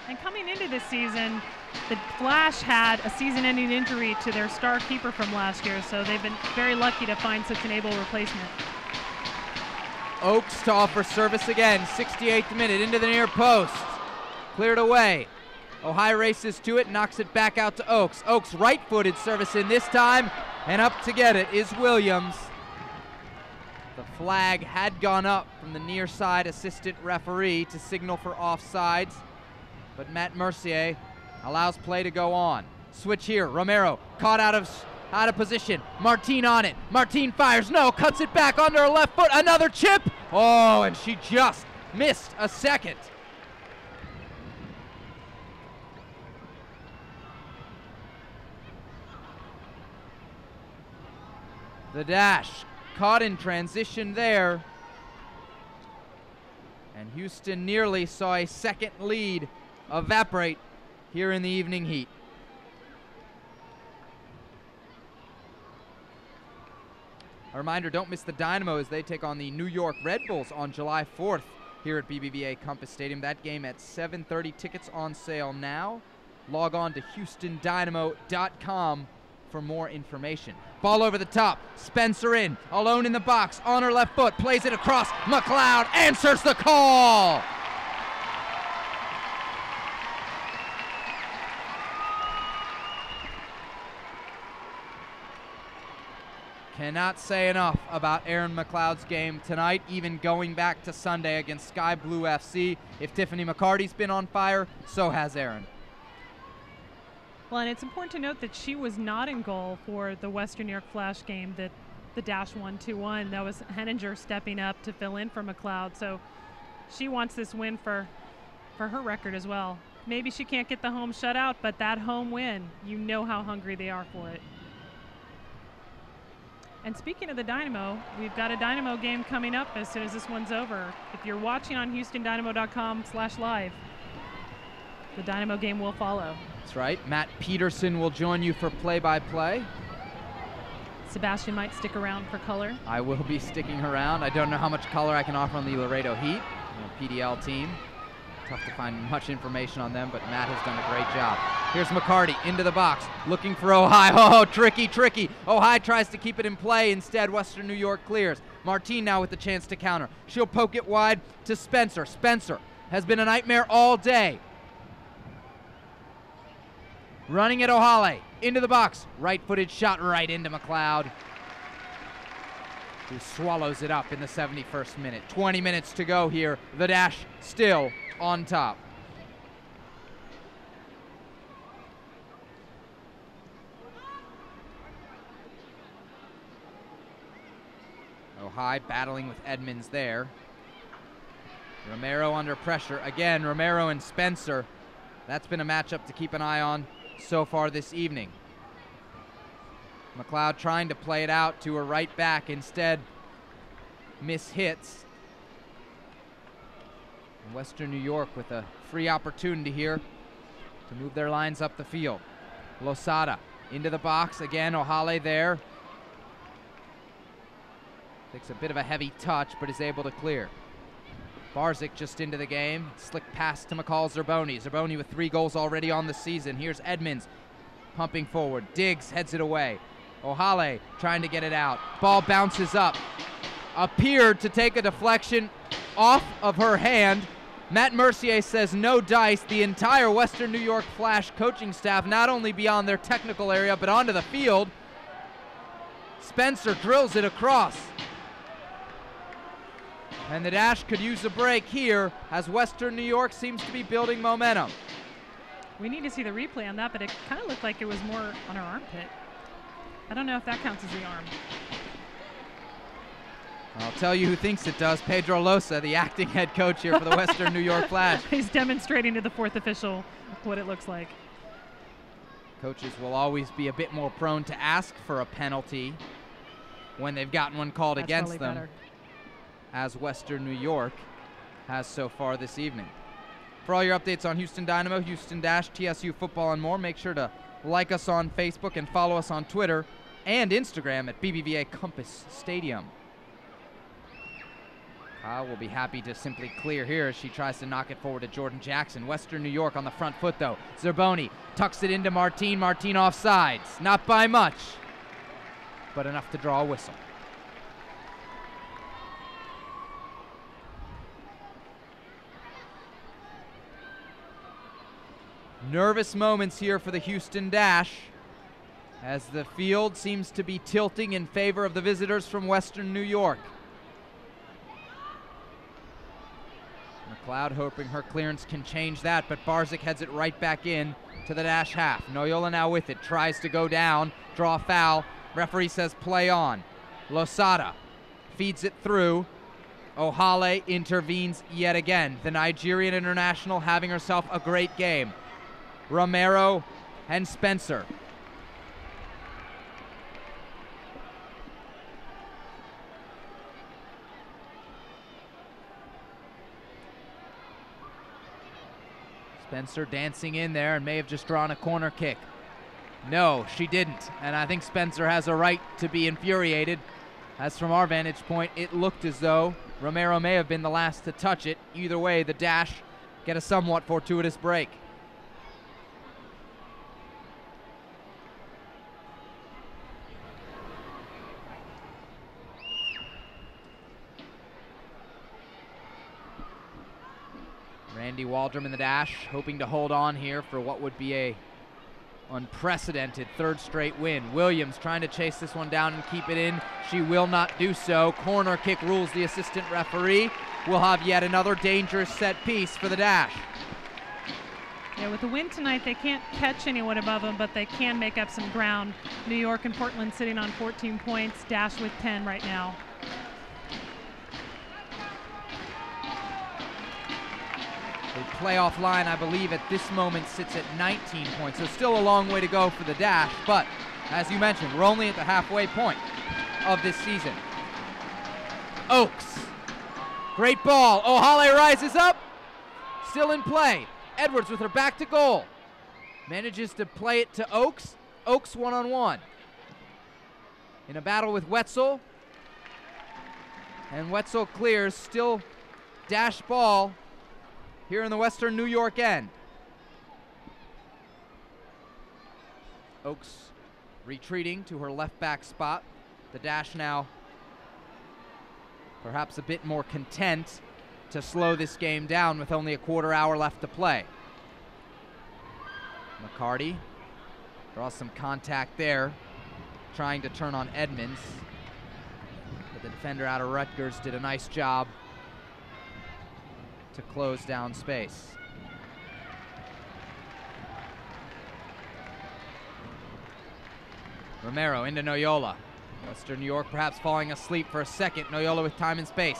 And coming into this season, the Flash had a season-ending injury to their star keeper from last year, so they've been very lucky to find such an able replacement. Oakes to offer service again, 68th minute, into the near post. Cleared away. Ohio races to it, knocks it back out to Oakes. Oakes right-footed service in this time, and up to get it is Williams. The flag had gone up from the near side assistant referee to signal for offsides, but Matt Mercier allows play to go on. Switch here, Romero caught out of position. Martin on it. Martin fires, no, cuts it back under her left foot. Another chip. Oh, and she just missed a second. The dash caught in transition there. And Houston nearly saw a second lead evaporate here in the evening heat. A reminder, don't miss the Dynamo as they take on the New York Red Bulls on July 4th here at BBVA Compass Stadium. That game at 7:30. Tickets on sale now. Log on to HoustonDynamo.com for more information. Ball over the top. Spencer in, alone in the box, on her left foot, plays it across. McLeod answers the call. Cannot say enough about Erin McLeod's game tonight, even going back to Sunday against Sky Blue FC. If Tiffany McCarty's been on fire, so has Erin. Well, and it's important to note that she was not in goal for the Western New York Flash game, that the dash 1-2-1. That was Henninger stepping up to fill in for McLeod. So she wants this win for her record as well. Maybe she can't get the home shutout, but that home win, you know how hungry they are for it. And speaking of the Dynamo, we've got a Dynamo game coming up as soon as this one's over. If you're watching on HoustonDynamo.com/live, the Dynamo game will follow. That's right. Matt Peterson will join you for play-by-play. Sebastian might stick around for color. I will be sticking around. I don't know how much color I can offer on the Laredo Heat, PDL team. Tough to find much information on them, but Matt has done a great job. Here's McCarty into the box, looking for Ohio. Oh, tricky, tricky. Ohio tries to keep it in play. Instead, Western New York clears. Martin now with the chance to counter. She'll poke it wide to Spencer. Spencer has been a nightmare all day. Running at Ohale, into the box. Right-footed shot right into McLeod. who swallows it up in the 71st minute. 20 minutes to go here. The Dash still on top. High battling with Edmonds there. Romero under pressure. Again, Romero and Spencer. That's been a matchup to keep an eye on so far this evening. McLeod trying to play it out to a right back. Instead, miss hits. Western New York with a free opportunity here to move their lines up the field. Losada into the box. Again, Ohale there. Takes a bit of a heavy touch, but is able to clear. Barzik just into the game. Slick pass to McCall Zerboni. Zerboni with 3 goals already on the season. Here's Edmonds pumping forward. Diggs heads it away. Ohale trying to get it out. Ball bounces up. Appeared to take a deflection off of her hand. Matt Mercier says no dice. The entire Western New York Flash coaching staff, not only beyond their technical area, but onto the field. Spencer drills it across. And the Dash could use a break here as Western New York seems to be building momentum. We need to see the replay on that, but it kind of looked like it was more on her armpit. I don't know if that counts as the arm. I'll tell you who thinks it does. Pedro Losa, the acting head coach here for the Western New York Flash. He's demonstrating to the 4th official what it looks like. Coaches will always be a bit more prone to ask for a penalty when they've gotten one called against them. Better. As Western New York has so far this evening. For all your updates on Houston Dynamo, Houston Dash, TSU football, and more, make sure to like us on Facebook and follow us on Twitter and Instagram at BBVA Compass Stadium. Kyle will be happy to simply clear here as she tries to knock it forward to Jordan Jackson. Western New York on the front foot, though. Zerboni tucks it into Martin. Martin offsides. Not by much, but enough to draw a whistle. Nervous moments here for the Houston Dash as the field seems to be tilting in favor of the visitors from Western New York. McLeod hoping her clearance can change that, but Barzik heads it right back in to the Dash half. Noyola now with it, tries to go down, draw a foul. Referee says play on. Losada feeds it through. Ohale intervenes yet again. The Nigerian international having herself a great game. Romero and Spencer. Spencer dancing in there and may have just drawn a corner kick. No, she didn't. And I think Spencer has a right to be infuriated. As from our vantage point, it looked as though Romero may have been the last to touch it. Either way, the Dash get a somewhat fortuitous break. Randy Waldrum in the Dash hoping to hold on here for what would be a unprecedented 3rd straight win. Williams trying to chase this one down and keep it in. She will not do so. Corner kick rules the assistant referee. We'll have yet another dangerous set piece for the Dash. Yeah, with the win tonight, they can't catch anyone above them, but they can make up some ground. New York and Portland sitting on 14 points, Dash with 10 right now. The playoff line, I believe, at this moment sits at 19 points, so still a long way to go for the Dash, but as you mentioned, we're only at the halfway point of this season. Oakes, great ball. Ohale rises up, still in play. Edwards with her back to goal. Manages to play it to Oakes. Oakes one-on-one. In a battle with Wetzel. And Wetzel clears, still Dash ball here in the Western New York end. Oakes retreating to her left back spot. The Dash now perhaps a bit more content to slow this game down with only a quarter hour left to play. McCarty draws some contact there, trying to turn on Edmonds. The the defender out of Rutgers did a nice job to close down space. Romero into Noyola. Western New York perhaps falling asleep for a second. Noyola with time and space.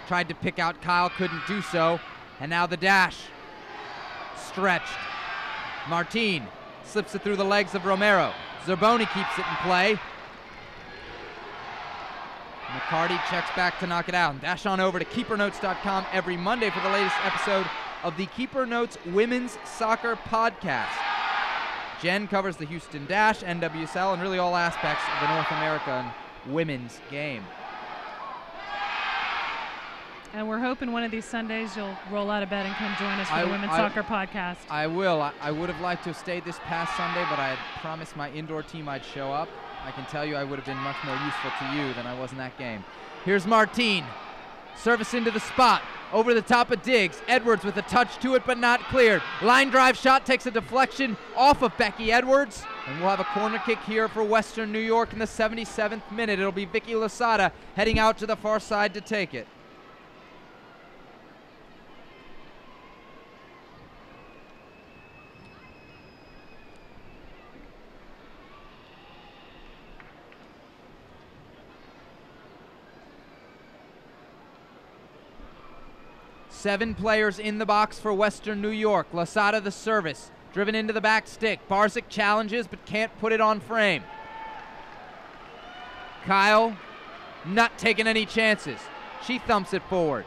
Tried to pick out Kyle, couldn't do so. And now the dash. Stretched. Martin slips it through the legs of Romero. Zerboni keeps it in play. McCarty checks back to knock it out. Dash on over to KeeperNotes.com every Monday for the latest episode of the Keeper Notes Women's Soccer Podcast. Jen covers the Houston Dash, NWSL, and really all aspects of the North American women's game. And we're hoping one of these Sundays you'll roll out of bed and come join us for the Women's Soccer Podcast. I will. I would have liked to have stayed this past Sunday, but I had promised my indoor team I'd show up. I can tell you I would have been much more useful to you than I was in that game. Here's Martin. Service into the spot. Over the top of Diggs. Edwards with a touch to it, but not cleared. Line drive shot takes a deflection off of Becky Edwards. And we'll have a corner kick here for Western New York in the 77th minute. It'll be Vicky Losada heading out to the far side to take it. Seven players in the box for Western New York. Losada the service. Driven into the back stick. Barzik challenges but can't put it on frame. Kyle not taking any chances. She thumps it forward.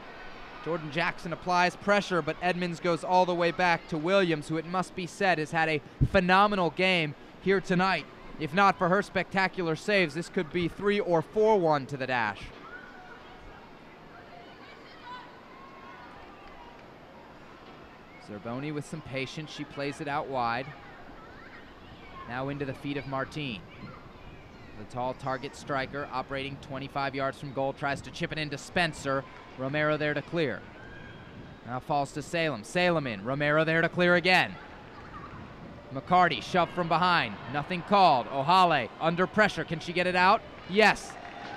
Jordan Jackson applies pressure, but Edmonds goes all the way back to Williams, who it must be said has had a phenomenal game here tonight. If not for her spectacular saves, this could be 3 or 4-1 to the Dash. Zerboni with some patience. She plays it out wide. Now into the feet of Martin. The tall target striker operating 25 yards from goal tries to chip it into Spencer. Romero there to clear. Now falls to Salem. Salem in. Romero there to clear again. McCarty shoved from behind. Nothing called. Ohale under pressure. Can she get it out? Yes.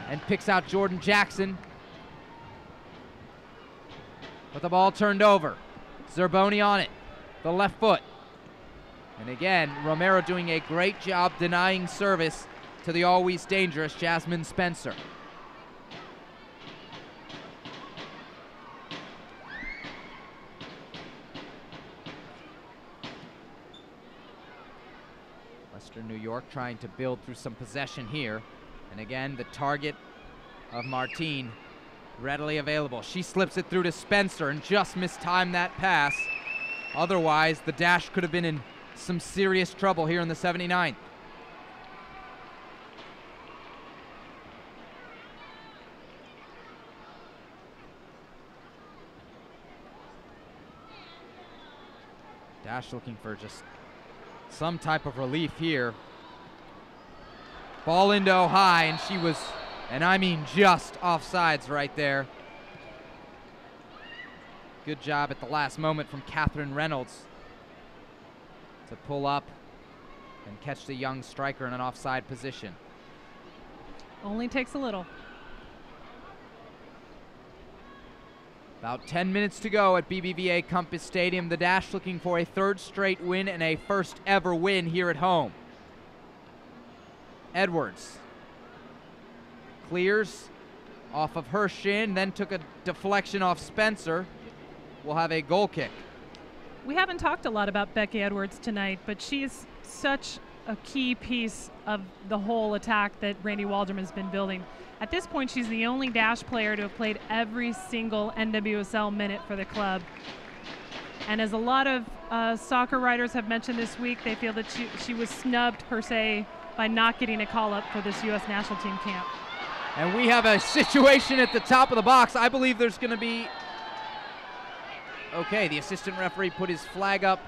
And picks out Jordan Jackson. But the ball turned over. Zerboni on it, the left foot. And again, Romero doing a great job denying service to the always dangerous Jasmine Spencer. Western New York trying to build through some possession here. And again, the target of Martin readily available. She slips it through to Spencer and just mistimed that pass. Otherwise, the Dash could have been in some serious trouble here in the 79th. Dash looking for just some type of relief here. Ball into Ohai, and she was, and I mean just offsides right there. Good job at the last moment from Catherine Reynolds to pull up and catch the young striker in an offside position. Only takes a little. About 10 minutes to go at BBVA Compass Stadium. The Dash looking for a third straight win and a first ever win here at home. Edwards clears off of her shin, then took a deflection off Spencer. We'll have a goal kick. We haven't talked a lot about Becky Edwards tonight, but she's such a key piece of the whole attack that Randy Waldrum has been building. At this point, she's the only Dash player to have played every single NWSL minute for the club. And as a lot of soccer writers have mentioned this week, they feel that she was snubbed, per se, by not getting a call-up for this U.S. national team camp. And we have a situation at the top of the box. I believe there's going to be... Okay, the assistant referee put his flag up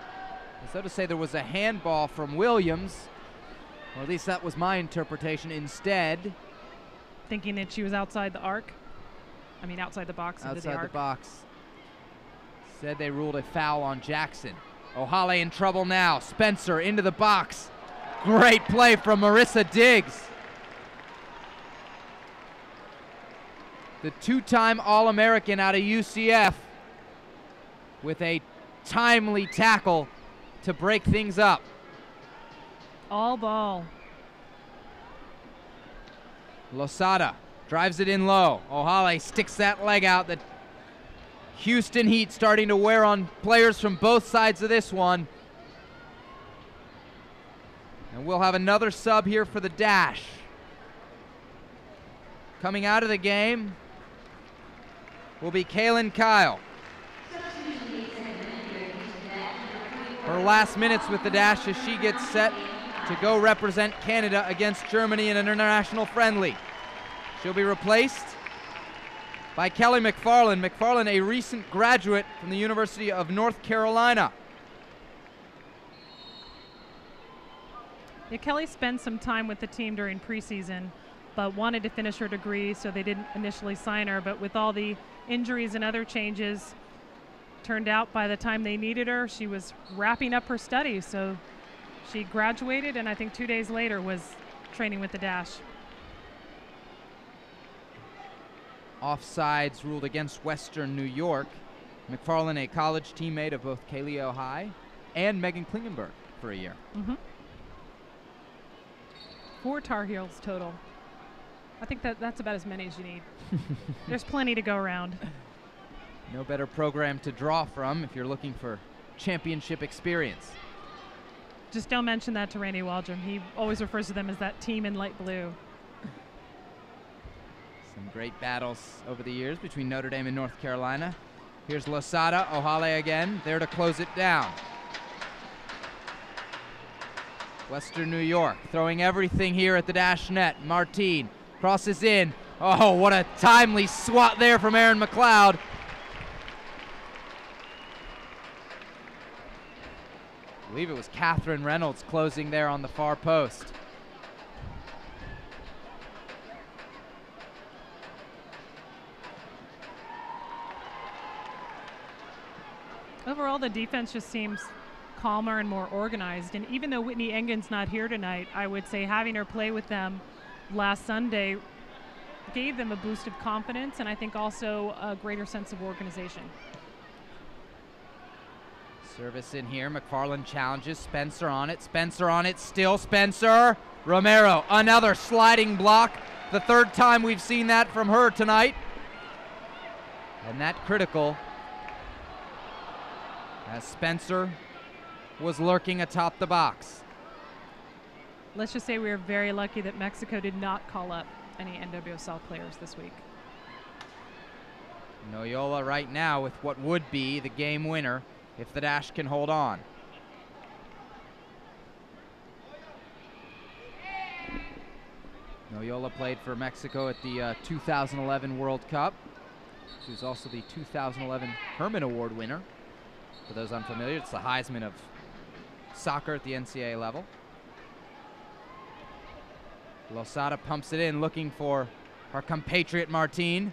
as though to say there was a handball from Williams. Or at least that was my interpretation. Instead... Thinking that she was outside the arc? I mean, outside the box into the arc. Outside the box. Said they ruled a foul on Jackson. Ohale in trouble now. Spencer into the box. Great play from Marissa Diggs. the two-time All-American out of UCF, with a timely tackle to break things up. All ball. Losada drives it in low. O'Hale sticks that leg out. The Houston heat starting to wear on players from both sides of this one. And we'll have another sub here for the Dash. Coming out of the game will be Kaylin Kyle. Her last minutes with the Dash as she gets set to go represent Canada against Germany in an international friendly. She'll be replaced by Kelly McFarland. McFarland, a recent graduate from the University of North Carolina. Yeah, Kelly spent some time with the team during preseason, but wanted to finish her degree, so they didn't initially sign her. But with all the injuries and other changes, turned out by the time they needed her, she was wrapping up her studies. So she graduated, and I think 2 days later was training with the Dash. Offsides ruled against Western New York. McFarland, a college teammate of both Kaylee O'Hale and Megan Klingenberg for a year. 4 Tar Heels total. I think that's about as many as you need. There's plenty to go around. No better program to draw from if you're looking for championship experience. Just don't mention that to Randy Waldrum. He always refers to them as that team in light blue. Some great battles over the years between Notre Dame and North Carolina. Here's Losada, O'Hale again, there to close it down. Western New York throwing everything here at the Dash net. Martine crosses in. Oh, what a timely swat there from Erin McLeod. I believe it was Catherine Reynolds closing there on the far post. Overall, the defense just seems calmer and more organized. And even though Whitney Engen's not here tonight, I would say having her play with them last Sunday gave them a boost of confidence, and I think also a greater sense of organization. Service in here. McFarland challenges. Spencer on it. Spencer on it. Still Spencer. Romero, another sliding block. The third time we've seen that from her tonight. And that critical as Spencer was lurking atop the box. Let's just say we are very lucky that Mexico did not call up any NWSL players this week. Noyola right now with what would be the game winner if the Dash can hold on. Noyola played for Mexico at the 2011 World Cup. She was also the 2011 Herman Award winner. For those unfamiliar, it's the Heisman of soccer at the NCAA level. Losada pumps it in, looking for our compatriot Martine.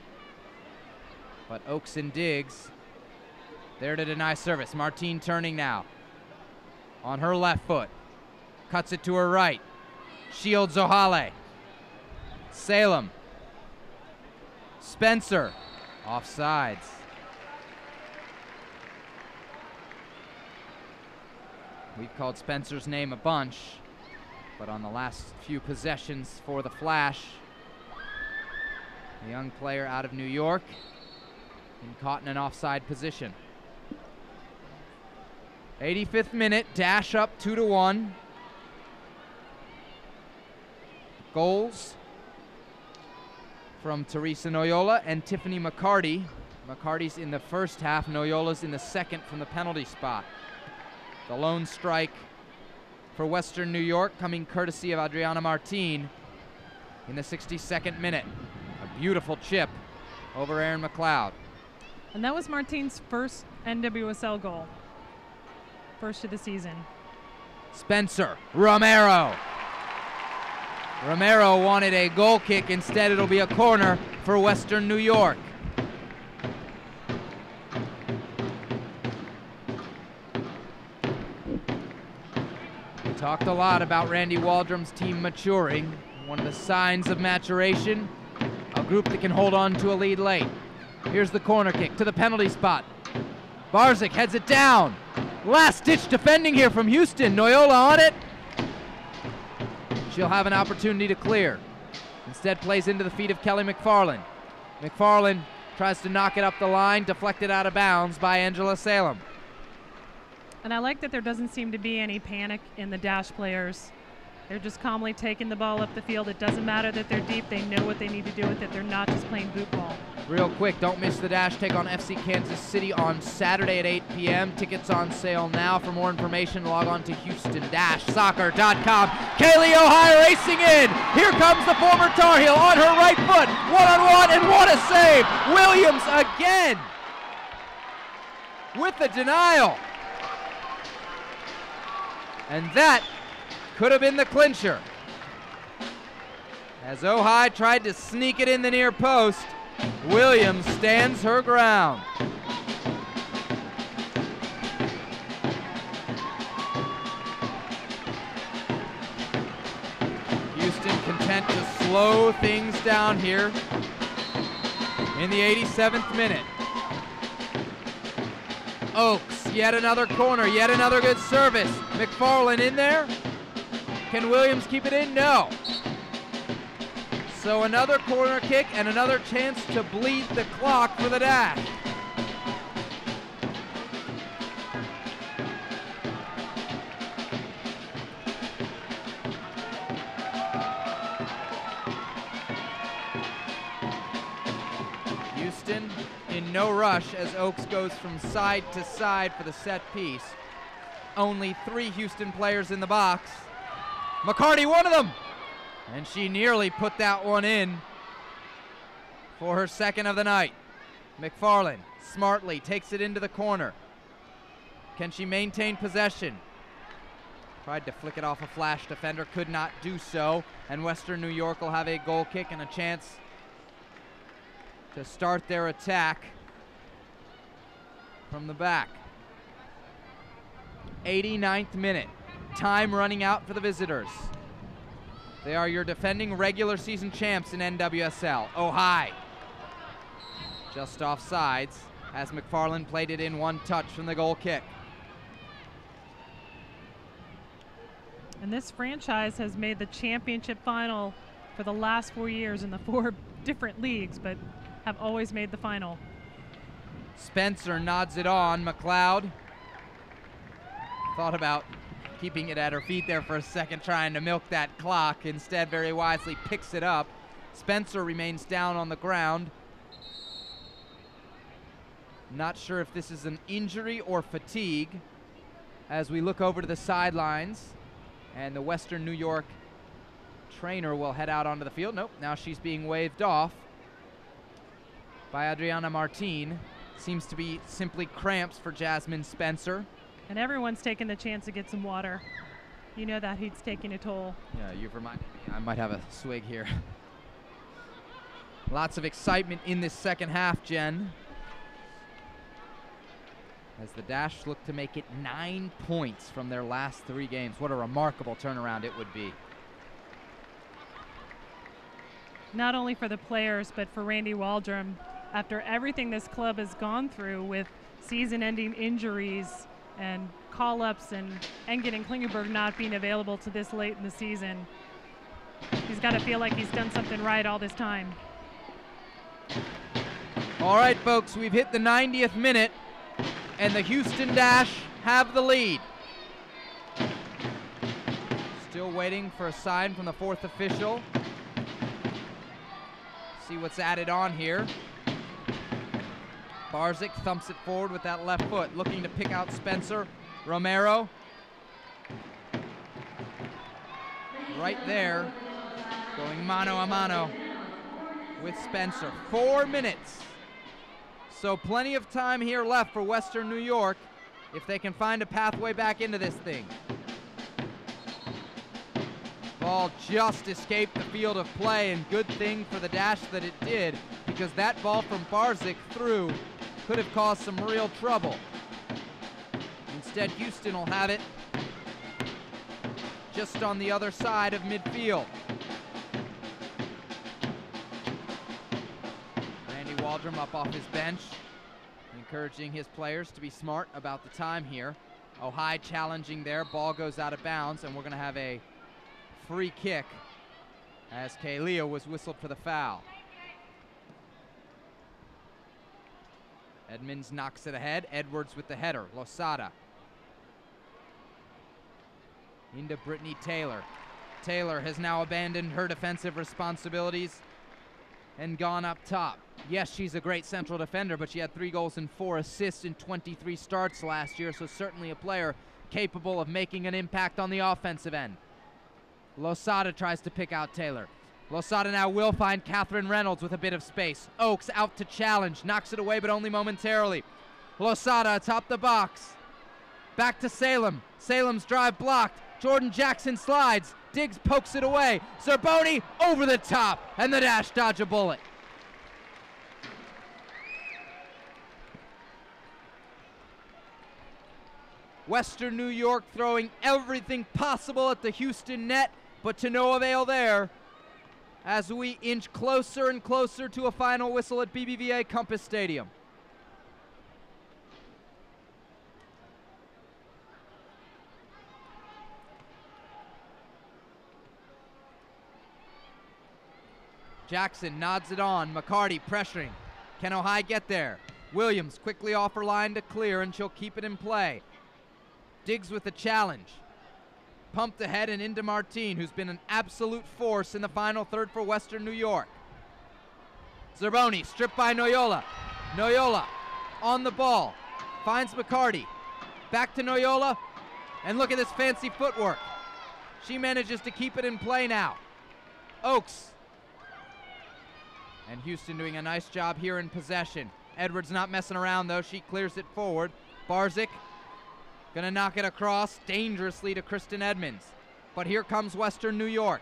But Oaks and Diggs there to deny service. Martine turning now. On her left foot. Cuts it to her right. Shields O'Hale. Salem. Spencer. Offsides. We've called Spencer's name a bunch, but on the last few possessions for the Flash, a young player out of New York been caught in an offside position. 85th minute, Dash up 2-1. Goals from Teresa Noyola and Tiffany McCarty. McCarty's in the first half, Noyola's in the second from the penalty spot. The lone strike for Western New York coming courtesy of Adriana Martine in the 62nd minute. A beautiful chip over Erin McLeod. And that was Martine's first NWSL goal. First of the season. Spencer, Romero. Romero wanted a goal kick. Instead, it'll be a corner for Western New York. We talked a lot about Randy Waldrum's team maturing. One of the signs of maturation, a A group that can hold on to a lead late. Here's the corner kick to the penalty spot. Barzyk heads it down. Last-ditch defending here from Houston. Noyola on it. She'll have an opportunity to clear. Instead plays into the feet of Kelly McFarland. McFarland tries to knock it up the line, deflected out of bounds by Angela Salem. And I like that there doesn't seem to be any panic in the Dash players. They're just calmly taking the ball up the field. It doesn't matter that they're deep. They know what they need to do with it. They're not just playing boot ball. Real quick, don't miss the Dash take on FC Kansas City on Saturday at 8 p.m. Tickets on sale now. For more information, log on to houston-soccer.com. Kaylee Ohio racing in. Here comes the former Tar Heel on her right foot. One-on-one, and what a save. Williams again with the denial. And that could have been the clincher. As Ohio tried to sneak it in the near post, Williams stands her ground. Houston content to slow things down here in the 87th minute. Oaks, yet another corner, yet another good service. McFarland in there. Can Williams keep it in? No. So another corner kick and another chance to bleed the clock for the Dash. Houston in no rush as Oaks goes from side to side for the set piece. Only 3 Houston players in the box. McCarty, one of them. And she nearly put that one in for her second of the night. McFarland smartly takes it into the corner. Can she maintain possession? Tried to flick it off a flash defender, could not do so. And Western New York will have a goal kick and a chance to start their attack from the back. 89th minute. Time running out for the visitors. They are your defending regular season champs in NWSL. Ohio. Just off sides as McFarland played it in one touch from the goal kick. And this franchise has made the championship final for the last 4 years in the 4 different leagues, but have always made the final. Spencer nods it on. McLeod thought about keeping it at her feet there for a second, trying to milk that clock. Instead, very wisely picks it up. Spencer remains down on the ground. Not sure if this is an injury or fatigue as we look over to the sidelines, and the Western New York trainer will head out onto the field. Nope, now she's being waved off by Adriana Martin. Seems to be simply cramps for Jasmine Spencer. And everyone's taking the chance to get some water. You know that heat's taking a toll. Yeah, you've reminded me. I might have a swig here. Lots of excitement in this second half, Jen, as the Dash look to make it 9 points from their last 3 games. What a remarkable turnaround it would be. Not only for the players, but for Randy Waldrum. After everything this club has gone through with season-ending injuries and call-ups and Engen and Klingenberg not being available to this late in the season, he's got to feel like he's done something right all this time. All right, folks, we've hit the 90th minute, and the Houston Dash have the lead. Still waiting for a sign from the 4th official. See what's added on here. Barzyk thumps it forward with that left foot, looking to pick out Spencer. Romero. Right there, going mano a mano with Spencer. 4 minutes. So plenty of time here left for Western New York if they can find a pathway back into this thing. Ball just escaped the field of play, and good thing for the Dash that it did, because that ball from Barzyk through could have caused some real trouble. Instead, Houston will have it just on the other side of midfield. Waldron up off his bench, encouraging his players to be smart about the time here. Ohio challenging there, ball goes out of bounds, and we're gonna have a free kick as Kalia was whistled for the foul. Edmonds knocks it ahead, Edwards with the header, Losada. Into Brittany Taylor. Taylor has now abandoned her defensive responsibilities and gone up top. Yes, she's a great central defender, but she had 3 goals and 4 assists in 23 starts last year, so certainly a player capable of making an impact on the offensive end. Losada tries to pick out Taylor. Losada now will find Catherine Reynolds with a bit of space. Oakes out to challenge, knocks it away, but only momentarily. Losada atop the box. Back to Salem. Salem's drive blocked. Jordan Jackson slides. Diggs pokes it away. Zerboni over the top, and the Dash dodge a bullet. Western New York throwing everything possible at the Houston net, but to no avail there as we inch closer and closer to a final whistle at BBVA Compass Stadium. Jackson nods it on. McCarty pressuring. Can Ohio get there? Williams quickly off her line to clear, and she'll keep it in play. Diggs with the challenge. Pumped ahead and into Martine, who's been an absolute force in the final third for Western New York. Zerboni stripped by Noyola. Noyola on the ball. Finds McCarty. Back to Noyola. And look at this fancy footwork. She manages to keep it in play now. Oakes. And Houston doing a nice job here in possession. Edwards not messing around though. She clears it forward. Barzik gonna knock it across dangerously to Kristen Edmonds. But here comes Western New York.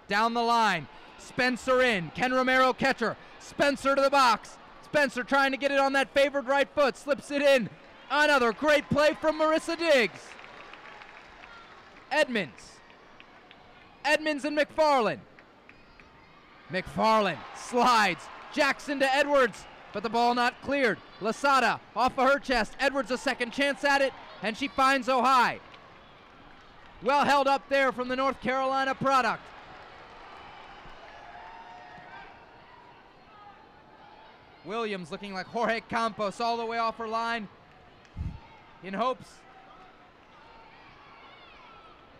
Down the line. Spencer in. Ken Romero catcher. Spencer to the box. Spencer trying to get it on that favored right foot. Slips it in. Another great play from Marissa Diggs. Edmonds. Edmonds and McFarland. McFarland slides. Jackson to Edwards, but the ball not cleared. Losada off of her chest. Edwards a second chance at it, and she finds Ohio. Well held up there from the North Carolina product. Williams looking like Jorge Campos all the way off her line in hopes.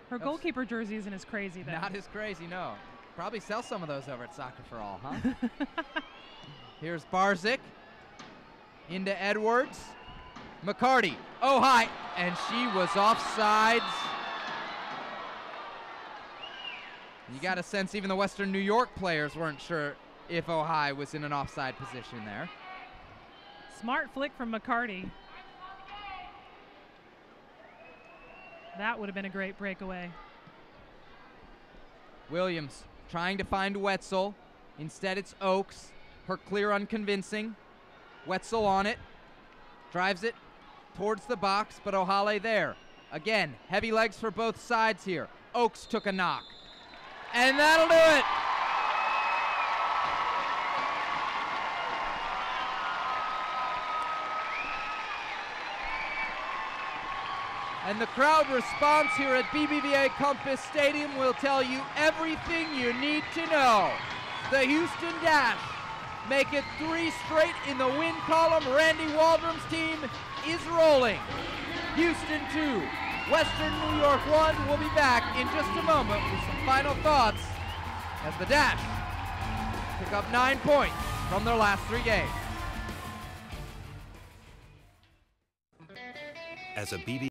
Her goalkeeper jersey isn't as crazy though. Not as crazy, no. Probably sell some of those over at Soccer for All, huh? Here's Barzik. Into Edwards. McCarty. Oh, high. And she was offsides. You got a sense even the Western New York players weren't sure if Ohio was in an offside position there. Smart flick from McCarty. That would have been a great breakaway. Williams trying to find Wetzel. Instead it's Oakes. Her clear unconvincing. Wetzel on it. Drives it towards the box, but Ohale there. Again, heavy legs for both sides here. Oakes took a knock. And that'll do it! And the crowd response here at BBVA Compass Stadium will tell you everything you need to know. The Houston Dash make it 3 straight in the win column. Randy Waldrom's team is rolling. Houston 2, Western New York 1. We'll be back in just a moment with some final thoughts as the Dash pick up 9 points from their last 3 games. As a BBVA